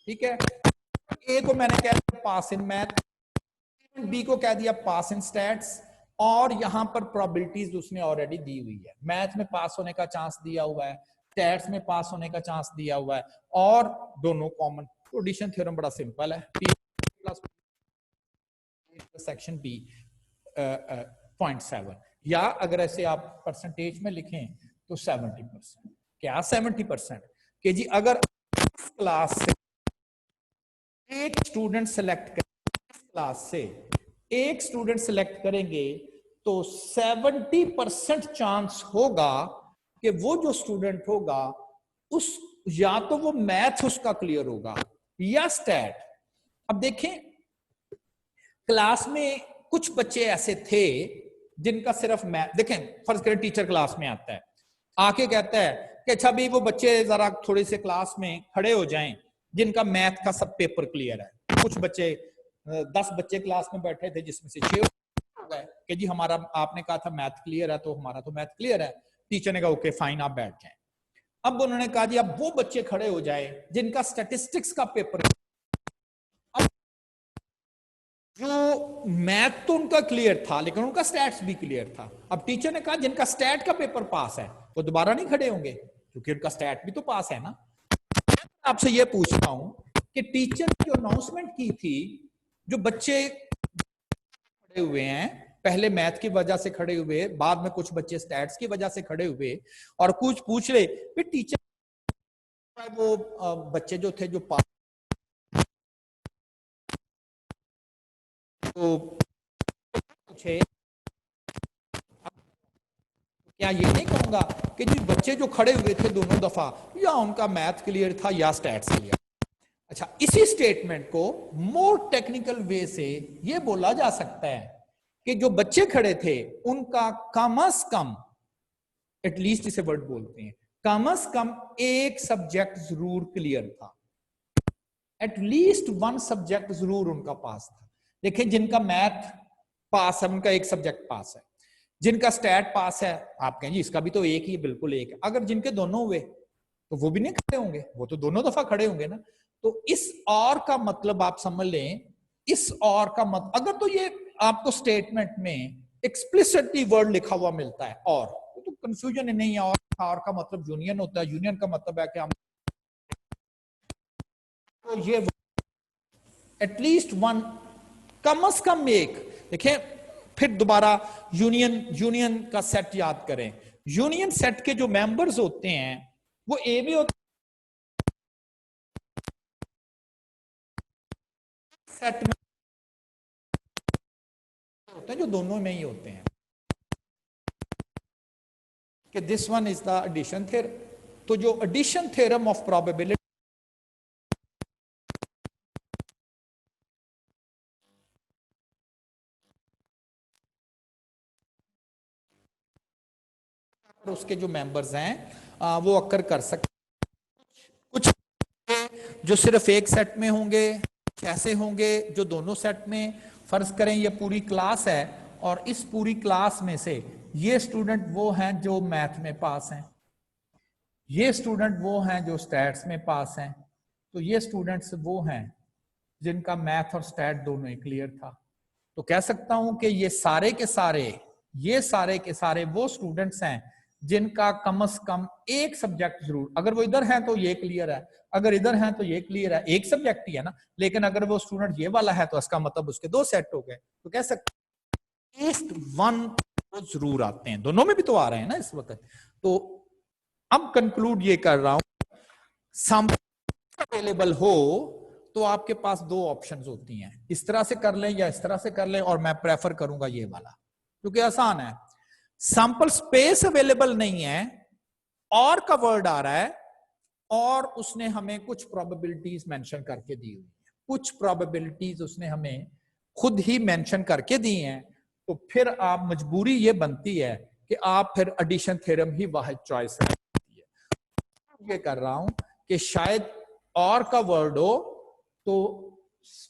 ठीक है। ए को मैंने कह दिया पास इन मैथ, बी को कह दिया पास इन स्टैट्स, और यहां पर प्रोबेबिलिटीज उसने ऑलरेडी दी हुई है। मैथ में पास होने का चांस दिया हुआ है, स्टैट्स में पास होने का चांस दिया हुआ है, और दोनों कॉमन। एडिशन थ्योरम बड़ा सिंपल है, P प्लस सेक्शन B 0.7, या अगर ऐसे आप परसेंटेज में लिखें तो 70%। क्या 70%? कि जी अगर क्लास से एक स्टूडेंट सेलेक्ट करें, क्लास से एक स्टूडेंट सेलेक्ट करेंगे तो 70% चांस होगा कि वो जो स्टूडेंट होगा उस या तो वो मैथ उसका क्लियर होगा या स्टैट। अब देखें, क्लास में कुछ बच्चे ऐसे थे जिनका सिर्फ मैथ, देखें फर्ज करें टीचर क्लास में आता है, आके कहता है कि अच्छा भी वो बच्चे जरा थोड़े से क्लास में खड़े हो जाएं जिनका मैथ का सब पेपर क्लियर है। कुछ बच्चे 10 बच्चे क्लास में बैठे थे जिसमें से 6 हो गए कि जी हमारा, आपने कहा था मैथ क्लियर है तो हमारा तो मैथ क्लियर है। टीचर ने कहा ओके फाइन आप बैठ जाएं। अब उन्होंने कहा जी अब वो बच्चे खड़े हो जाए जिनका स्टैटिस्टिक्स का पेपर, अब जो मैथ तो उनका क्लियर था लेकिन उनका स्टैट्स भी क्लियर था। अब टीचर ने कहा जिनका स्टैट का पेपर पास है वो दोबारा नहीं खड़े होंगे क्योंकि उनका स्टैट भी तो पास है ना। आपसे ये पूछता हूं कि टीचर ने जो अनाउंसमेंट की थी, जो बच्चे खड़े हुए हैं, पहले मैथ की वजह से खड़े हुए, बाद में कुछ बच्चे स्टैट्स की वजह से खड़े हुए, और कुछ पूछ रहे फिर टीचर वो बच्चे जो थे जो पास, तो पूछे क्या ये नहीं कहूंगा कि जी बच्चे जो खड़े हुए थे दोनों दफा या उनका मैथ क्लियर था या स्टैट्स क्लियर। अच्छा, इसी स्टेटमेंट को मोर टेक्निकल वे से ये बोला जा सकता है कि जो बच्चे खड़े थे उनका कम अज कम, एटलीस्ट इसे वर्ड बोलते हैं, कम अज कम एक सब्जेक्ट जरूर क्लियर था, एटलीस्ट 1 सब्जेक्ट जरूर उनका पास था। देखिए जिनका मैथ पास है उनका एक सब्जेक्ट पास है, जिनका स्टैट पास है आप कहें जी इसका भी तो एक ही, बिल्कुल एक है। अगर जिनके दोनों हुए तो वो भी नहीं खड़े होंगे, वो तो दोनों दफा खड़े होंगे ना। तो इस और का मतलब आप समझ लें, इस और का मतलब, अगर तो ये आपको स्टेटमेंट में एक्सप्लिसिटली वर्ड लिखा हुआ मिलता है और तो कंफ्यूजन नहीं है। और का मतलब यूनियन होता है, यूनियन का मतलब है कि हम तो ये एटलीस्ट 1, कम से कम एक। देखिए फिर दोबारा यूनियन का सेट याद करें। यूनियन सेट के जो मेंबर्स होते हैं वो ए भी होते सेट में होते हैं जो दोनों में ही होते हैं कि this one is the addition theorem. तो जो एडिशन थ्योरम ऑफ प्रोबेबिलिटी उसके जो मेंबर्स हैं वो अक्कर कर सकते, कुछ जो सिर्फ एक सेट में होंगे, कैसे होंगे जो दोनों सेट में। फर्ज करें ये पूरी क्लास है और इस पूरी क्लास में से ये स्टूडेंट वो हैं जो मैथ में पास हैं, ये स्टूडेंट वो हैं जो स्टैट्स में पास हैं, तो ये स्टूडेंट्स वो हैं जिनका मैथ और स्टैट दोनों ही क्लियर था। तो कह सकता हूं कि ये सारे के सारे वो स्टूडेंट्स हैं जिनका कम से कम एक सब्जेक्ट जरूर, अगर वो इधर है तो ये क्लियर है, अगर इधर है तो ये क्लियर है, एक सब्जेक्ट ही है ना, लेकिन अगर वो स्टूडेंट ये वाला है तो इसका मतलब उसके 2 सेट हो गए। तो कह सकते एटलीस्ट 1 जरूर आते हैं, दोनों में भी तो आ रहे हैं ना इस वक्त। तो अब कंक्लूड ये कर रहा हूं, सैंपल अवेलेबल हो तो आपके पास 2 ऑप्शंस होती हैं, इस तरह से कर लें या इस तरह से कर लें, और मैं प्रेफर करूंगा ये वाला क्योंकि आसान है। सैंपल स्पेस अवेलेबल नहीं है और का वर्ड आ रहा है और उसने हमें कुछ प्रोबेबिलिटीज मेंशन करके दी हुई है, कुछ प्रोबेबिलिटीज उसने हमें खुद ही मेंशन करके दी हैं, तो फिर आप मजबूरी ये बनती है कि आप फिर एडिशन थ्योरम ही वाहिद चॉइस है। ये कर रहा हूं कि शायद और का वर्ड हो तो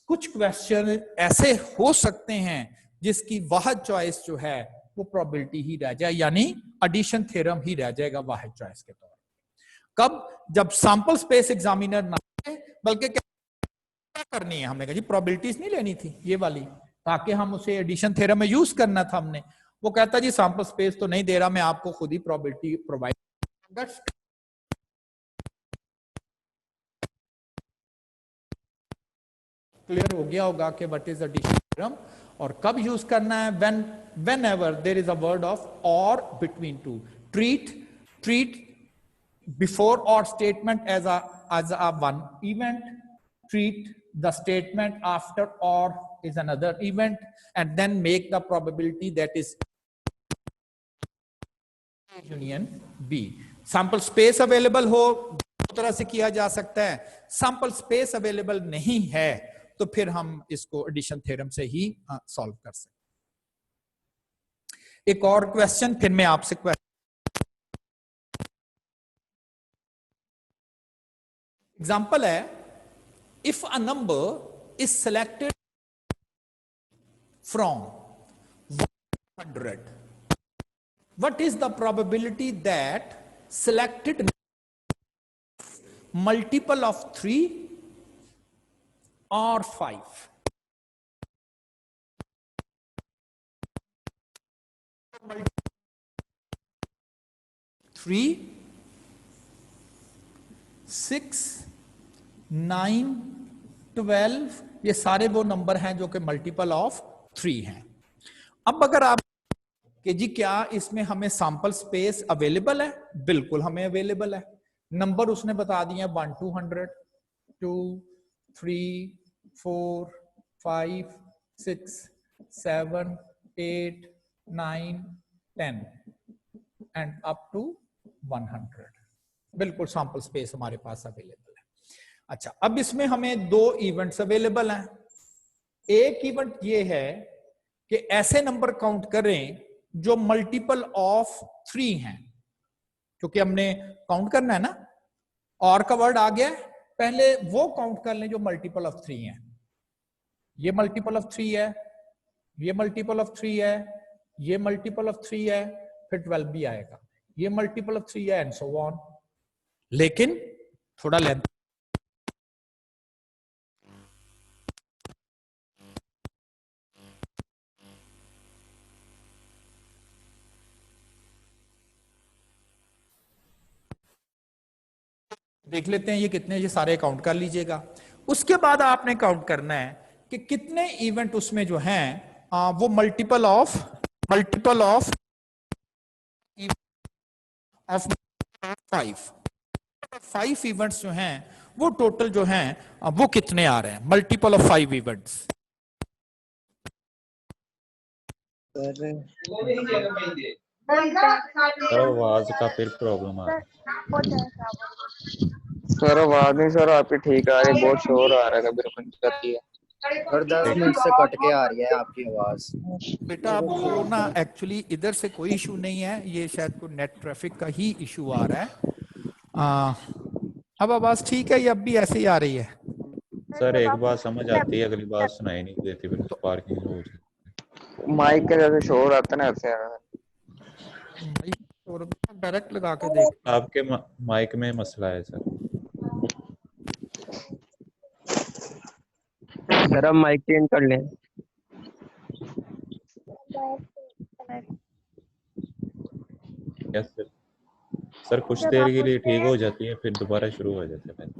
कुछ क्वेश्चन ऐसे हो सकते हैं जिसकी वाहिद चॉइस जो है वो प्रोबेबिलिटी ही रह जाए, यानी एडिशन थ्योरम ही रह जाएगा वाहिद चॉइस के तौर पर। कब? जब सैंपल स्पेस एग्जामिनर ना है, बल्कि क्या करनी है हमने कहा जी प्रोबेबिलिटीज नहीं लेनी थी ये वाली, ताकि हम उसे एडिशन थ्योरम में यूज करना था हमने। वो कहता जी सैंपल स्पेस तो नहीं दे रहा, मैं आपको खुद ही प्रोबेबिलिटी प्रोवाइड। क्लियर हो गया होगा कि व्हाट इज एडिशन थ्योरम और कब यूज करना है। whenever there is a word of or between two, treat before or statement as a one event, treat the statement after or is another event, and then make the probability that is union B. Sample space available हो दो तरह से किया जा सकता है, सैंपल स्पेस अवेलेबल नहीं है तो फिर हम इसको एडिशन थ्योरम से ही सॉल्व कर सकते हैं। एक और क्वेश्चन, फिर मैं आपसे एग्जाम्पल है, if a number is selected from 100, what is the probability that selected multiple of 3 or 5? 3, 6, 9, 12 ये सारे वो नंबर हैं जो कि मल्टीपल ऑफ 3 हैं। अब अगर आप कि जी क्या इसमें हमें सैंपल स्पेस अवेलेबल है, बिल्कुल हमें अवेलेबल है। नंबर उसने बता दिए 1 to 100, 2, 3, 4, 5, 6, 7, 8, 9, 10 एंड अप टू 100, बिल्कुल सैंपल स्पेस हमारे पास अवेलेबल है। अच्छा, अब इसमें हमें 2 इवेंट्स अवेलेबल हैं। एक इवेंट ये है कि ऐसे नंबर काउंट करें जो मल्टीपल ऑफ 3 हैं, क्योंकि हमने काउंट करना है ना, और का वर्ड आ गया, पहले वो काउंट कर लें जो मल्टीपल ऑफ 3 हैं। ये मल्टीपल ऑफ 3 है, ये मल्टीपल ऑफ 3 है, ये मल्टीपल ऑफ 3 है, फिर 12 भी आएगा, ये मल्टीपल ऑफ 3 है एंड सो ऑन। लेकिन थोड़ा लेंथ देख लेते हैं, ये कितने, ये सारे काउंट कर लीजिएगा। उसके बाद आपने काउंट करना है कि कितने इवेंट उसमें जो हैं वो मल्टीपल ऑफ 5 इवेंट्स जो हैं वो टोटल जो हैं वो कितने आ रहे हैं, मल्टीपल ऑफ 5 इवेंट्स। सर आवाज का फिर प्रॉब्लम आ रहा है। सर आवाज नहीं सर आपकी ठीक आ रही, बहुत शोर आ रहा है, कभी रुक जाती है और 10 मिनट से कट के आ रही है आपकी आवाज। बेटा अब वो ना एक्चुअली इधर से कोई इशू नहीं है, ये शायद कोई नेट ट्रैफिक का ही इशू आ रहा है। अब आवाज ठीक है, ये अब भी ऐसे ही आ रही है। सर एक बात समझ आती है, अगली बात सुनाई नहीं देती, फिर तो पार्किंग हो जाती। माइक के जैसे शोर आता है ना ऐसे। और डायरेक्ट लगा के देख। आपके माइक में मसला है सर। सर आप माइक चेंज कर लें। Yes sir. सर कुछ जब देर आप के लिए उसमें ठीक हो जाती है, फिर दोबारा शुरू हो जाते हैं।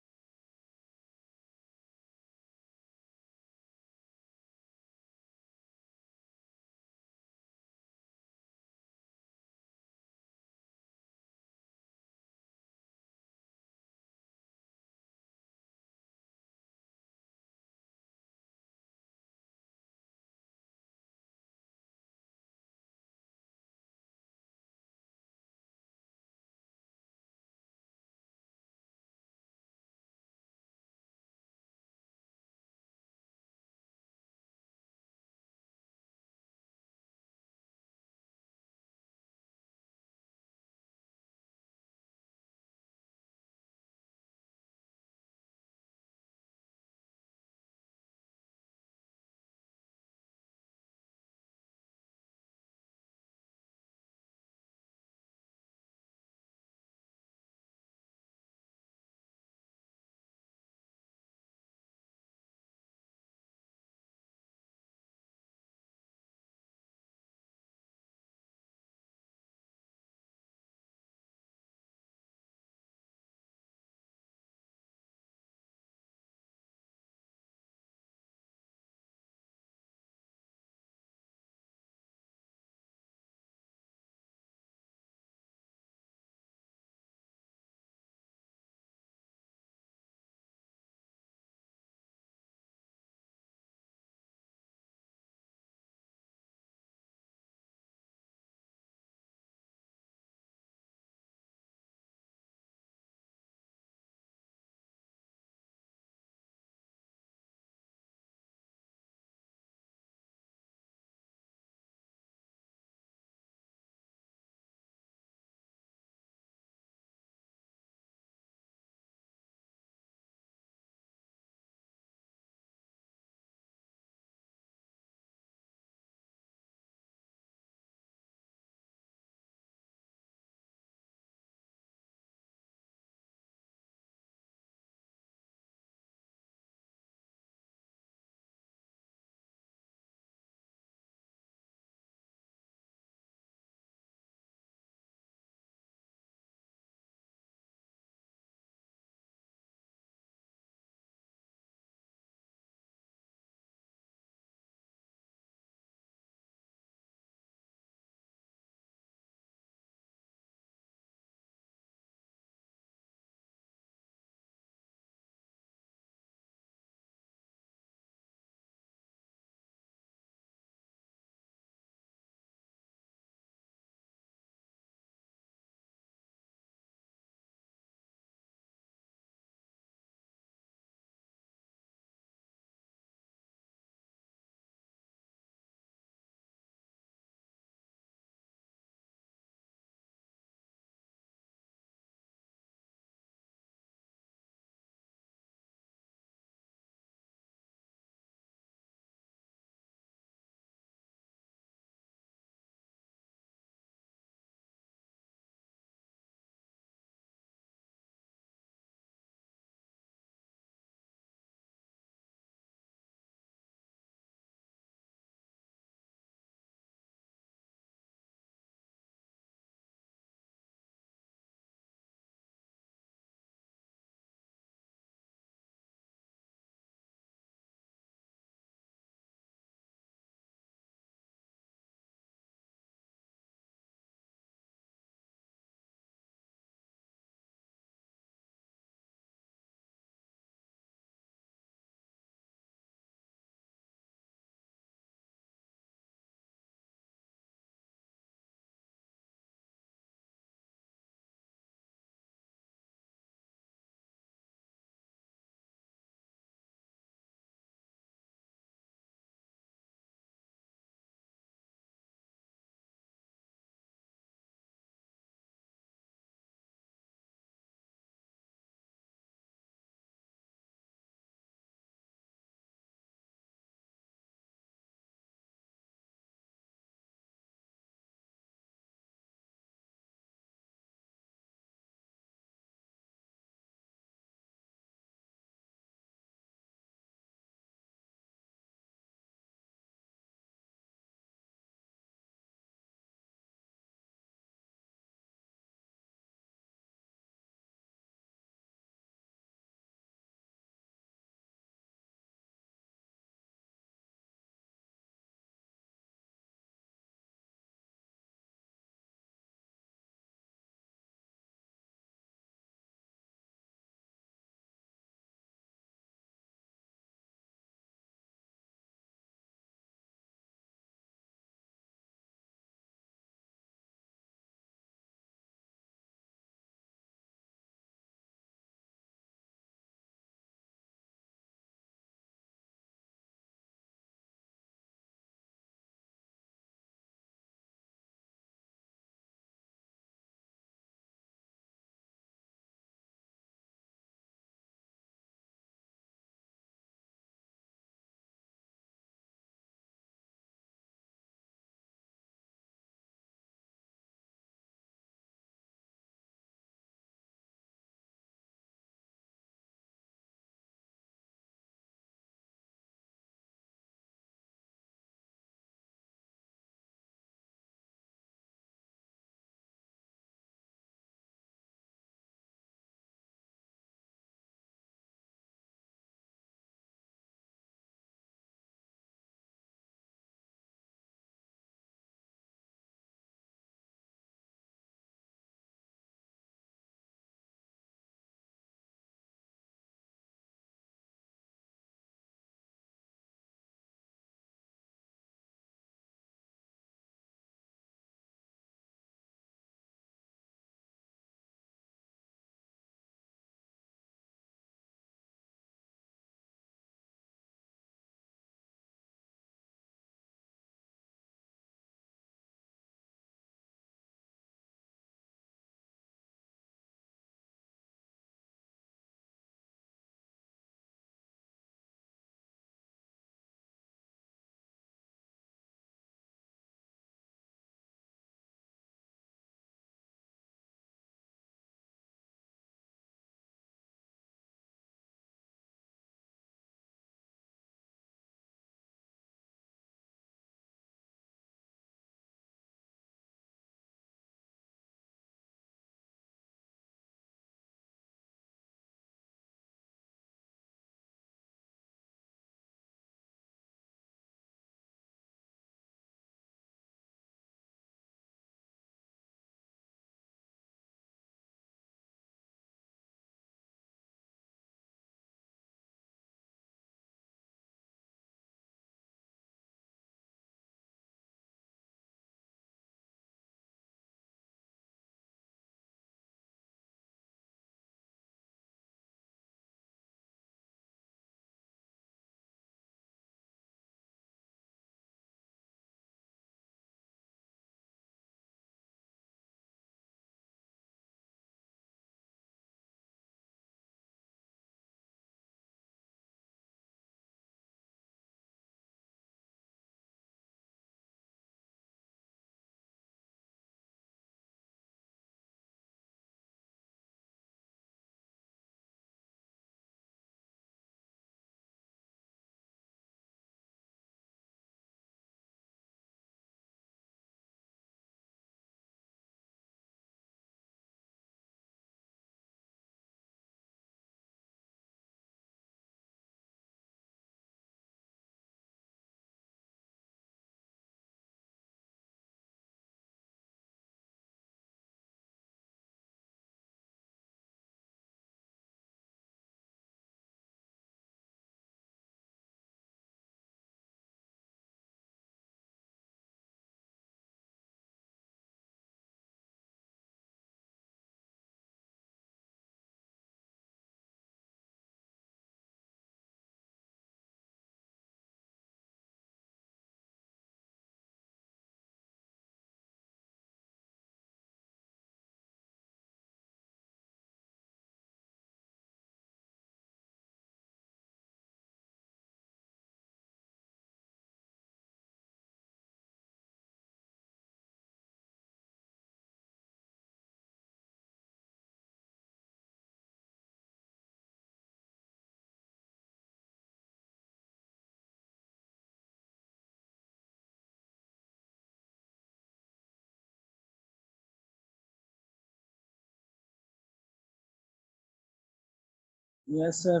Yes, sir.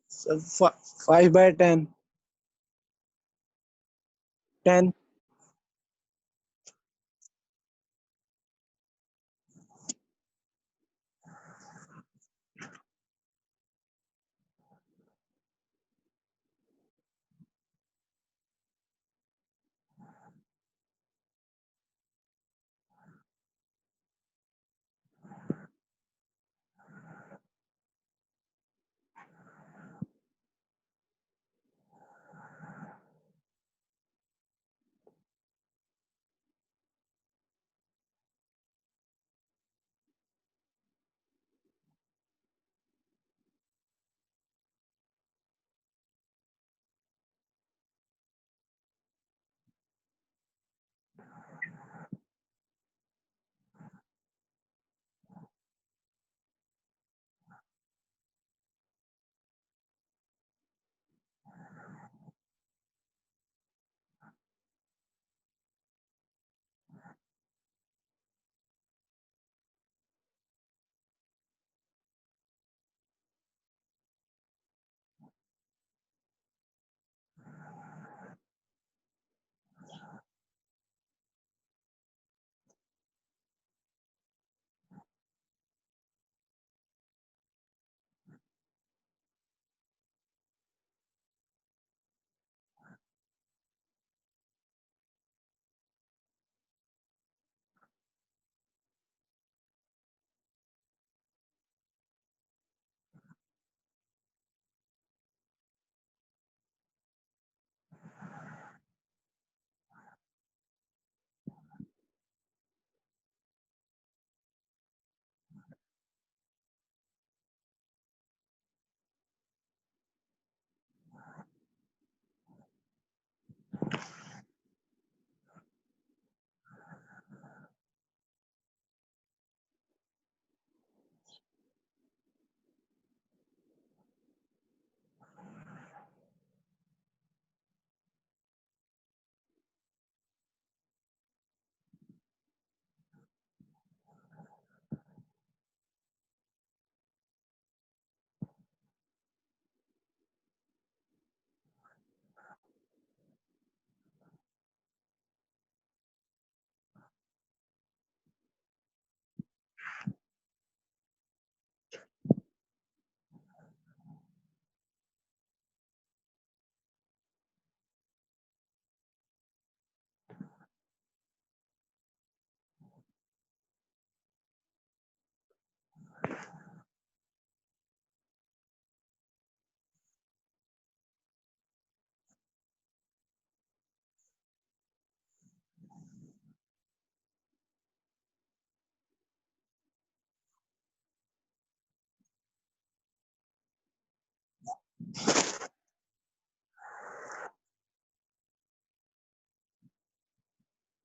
So 5 by 10. 10.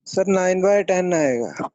Sir 9 by 10 आएगा।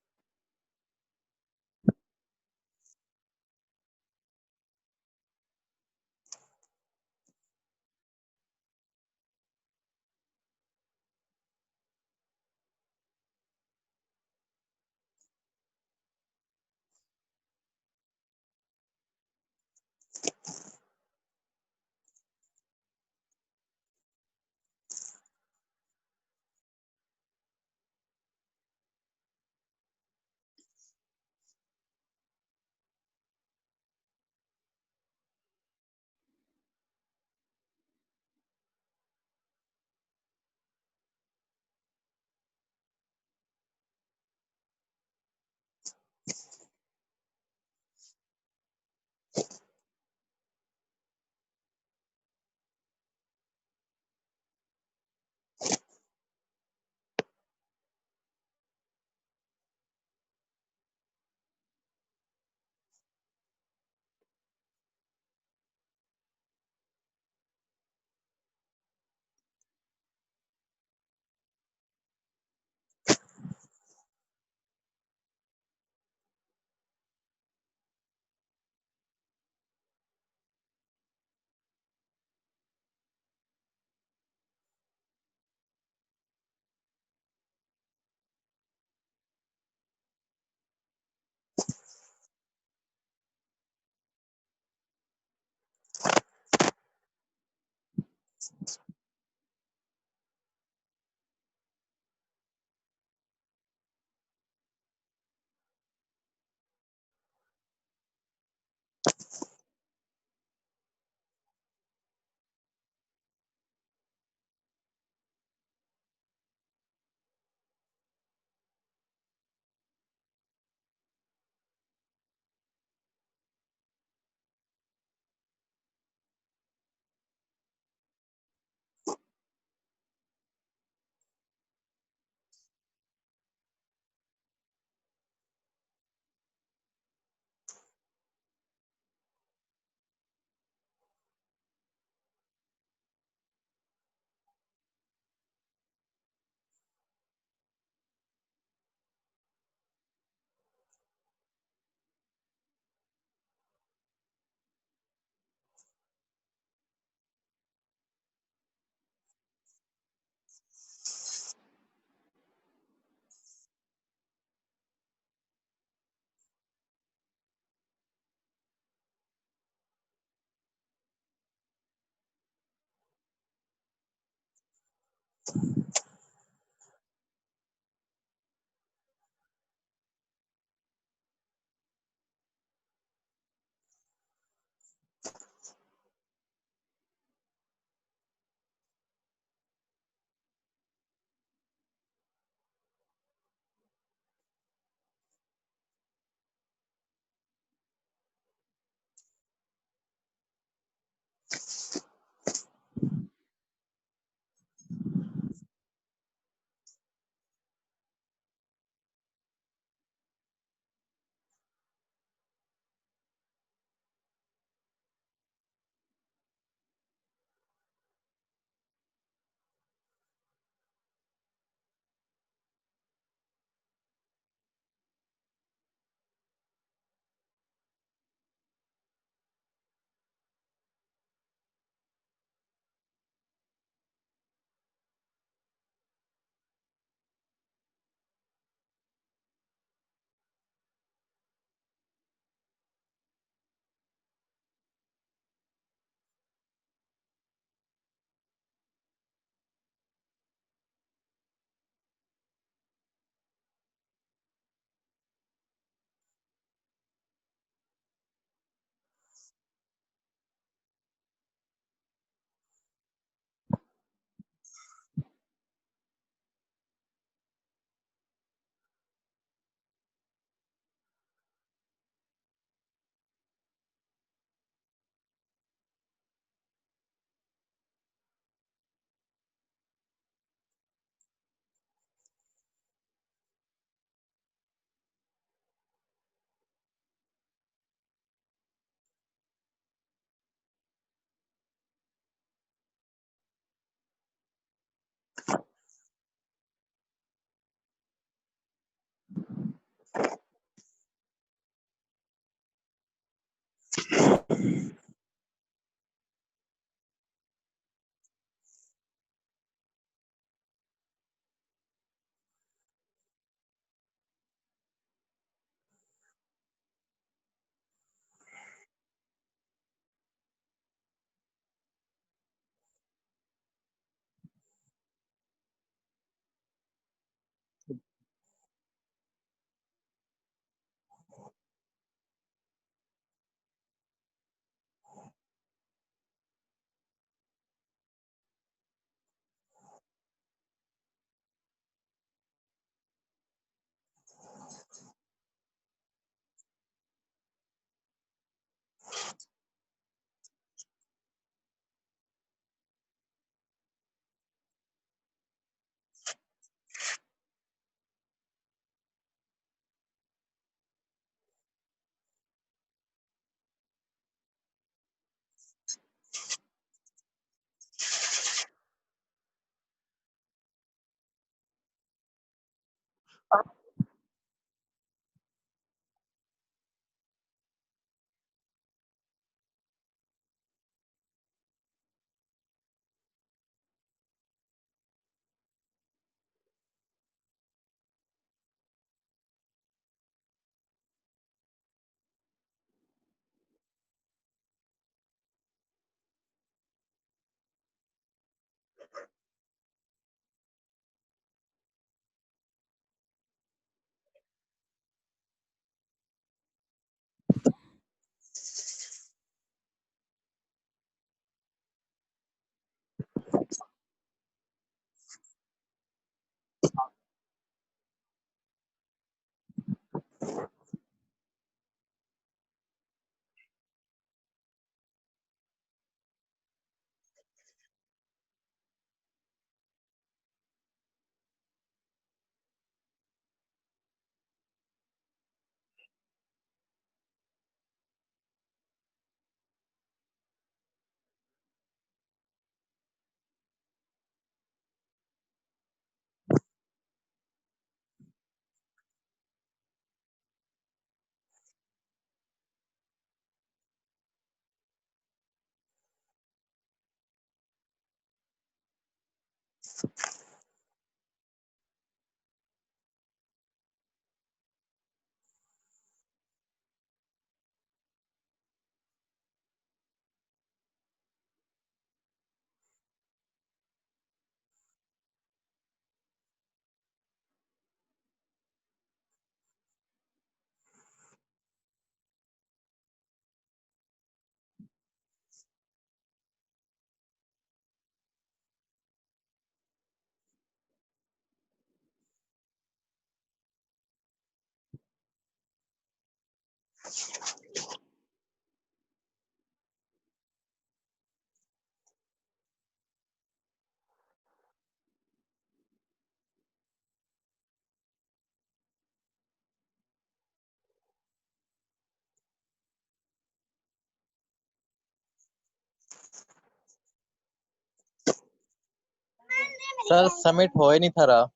सर सबमिट हो ही नहीं था रहा।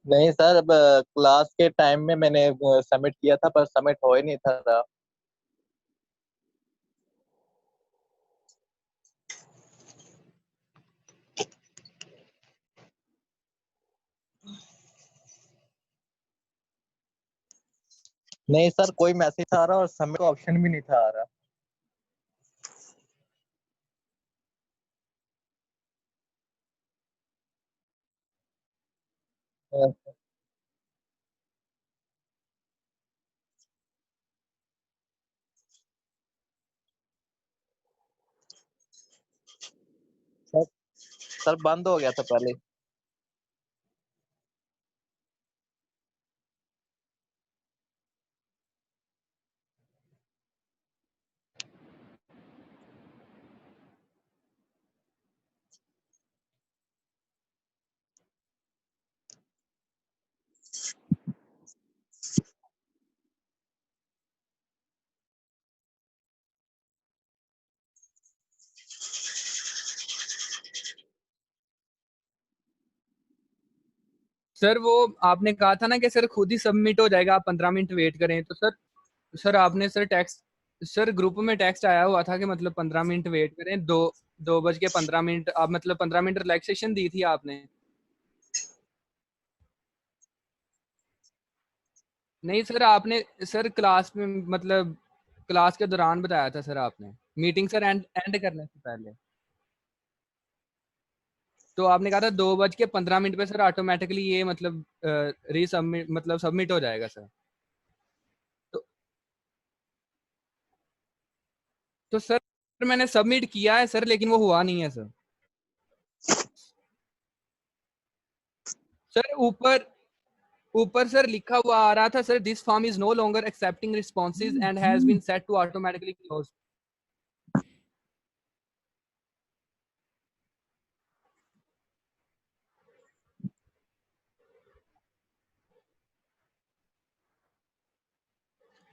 नहीं सर, अब क्लास के टाइम में मैंने सबमिट किया था पर सबमिट हो ही नहीं था रहा। नहीं सर, कोई मैसेज आ रहा और सबमिट का ऑप्शन भी नहीं था आ रहा। सर सर बंद हो गया था पहले। सर वो आपने कहा था ना कि सर खुद ही सबमिट हो जाएगा, आप 15 मिनट वेट करें। तो सर आपने सर टेक्स्ट, सर ग्रुप में टेक्स्ट आया हुआ था कि मतलब 15 मिनट वेट करें। 2:15 आप मतलब 15 मिनट रिलैक्सेशन दी थी आपने। नहीं सर, आपने सर क्लास में मतलब क्लास के दौरान बताया था सर आपने, मीटिंग सर एंड एंड करने से पहले। तो आपने कहा था 2:15 पे सर ऑटोमेटिकली ये मतलब रीसबमिट मतलब सबमिट हो जाएगा सर। तो, तो सर मैंने सबमिट किया है सर, लेकिन वो हुआ नहीं है सर। सर ऊपर ऊपर सर लिखा हुआ आ रहा था sir, this form is no longer accepting responses and has been set to automatically close.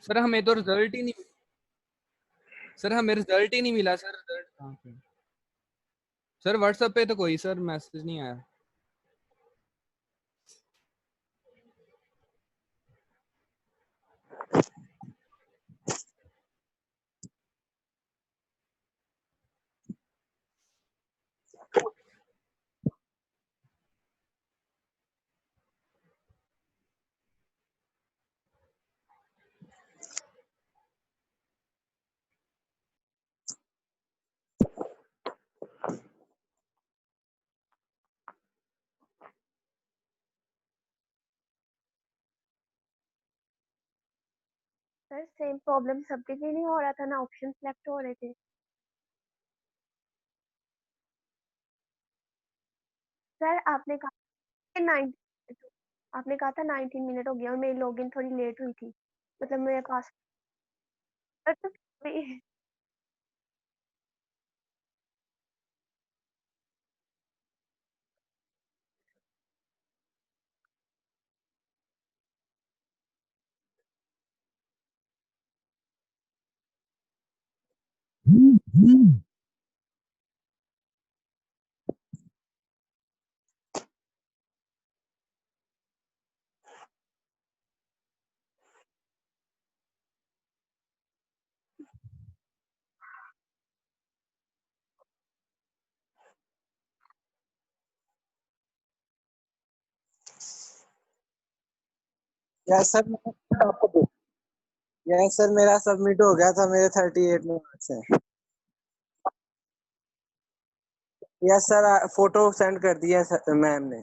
Sir हमें तो रिजल्ट ही नहीं, सर हमें रिजल्ट ही नहीं मिला सर। रिजल्ट कहाँ पे? सर व्हाट्सएप पे तो कोई सर मैसेज नहीं आया। सर सेम प्रॉब्लम सबके लिए नहीं हो रहा था ना, ऑप्शन सेलेक्ट हो रहे थे। सर आपने कहा कि 19 आपने कहा था 19 मिनट हो गया और मेरी लॉगिन थोड़ी लेट हुई थी, मतलब मेरे पास यस सर, यस सर, मेरा सबमिट हो गया था, मेरे 38 मार्क्स हैं। यस सर, फोटो सेंड कर दिया मैम ने।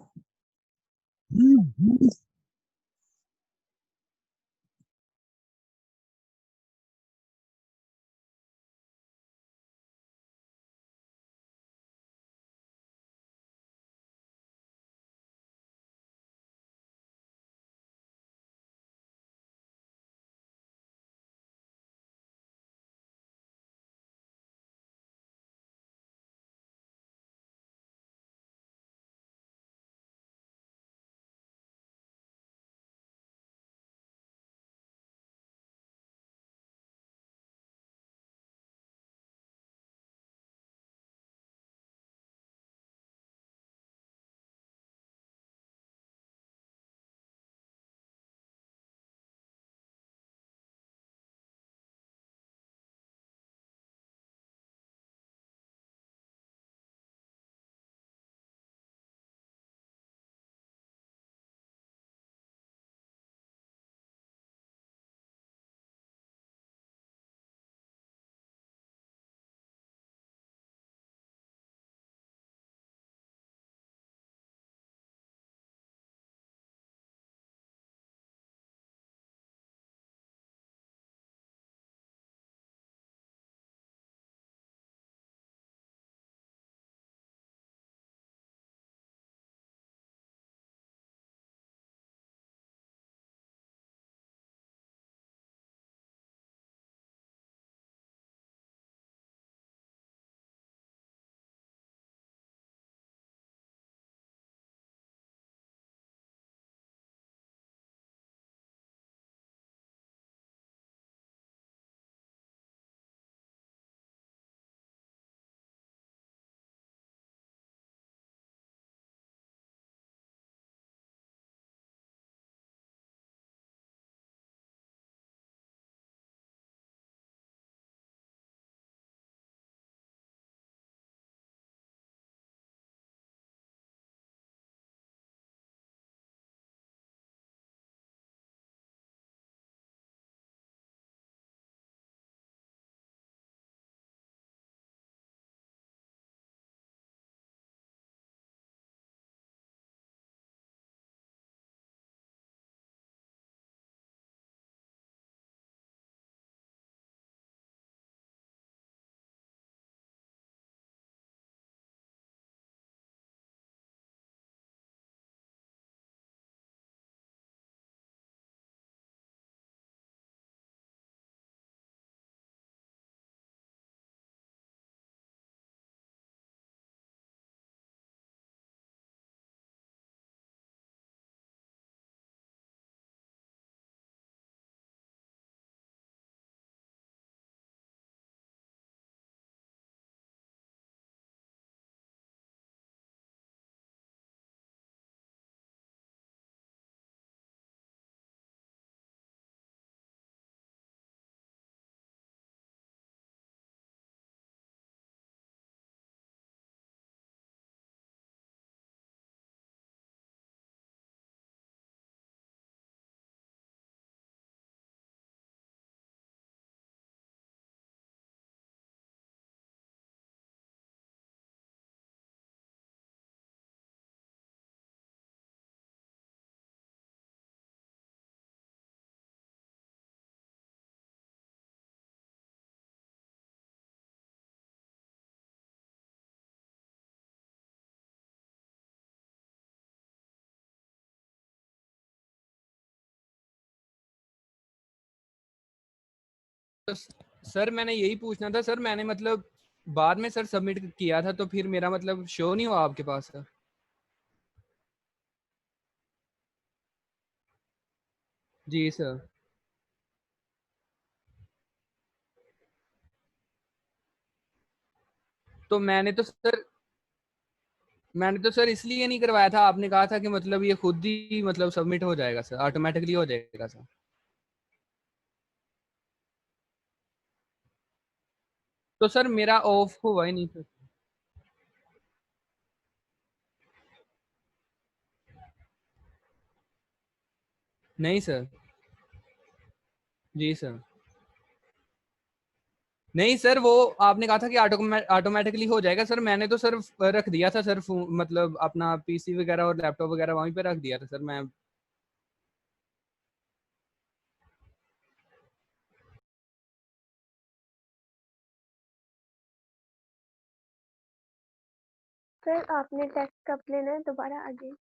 तो सर मैंने यही पूछना था सर, मैंने मतलब बाद में सर सबमिट किया था तो फिर मेरा मतलब शो नहीं हुआ आपके पास सर। जी सर। तो मैंने तो सर इसलिए नहीं करवाया था, आपने कहा था कि मतलब ये खुद ही मतलब सबमिट हो जाएगा सर, ऑटोमेटिकली हो जाएगा सर। तो सर मेरा ऑफ हुआ ही नहीं सर। नहीं सर। जी सर। नहीं सर, वो आपने कहा था कि ऑटोमेटिकली हो जाएगा सर, मैंने तो सर रख दिया था सर, मतलब अपना पीसी वगैरह और लैपटॉप वगैरह वहीं पे रख दिया था सर मैं। सर आपने टेस्ट कब लेना है दोबारा आगे?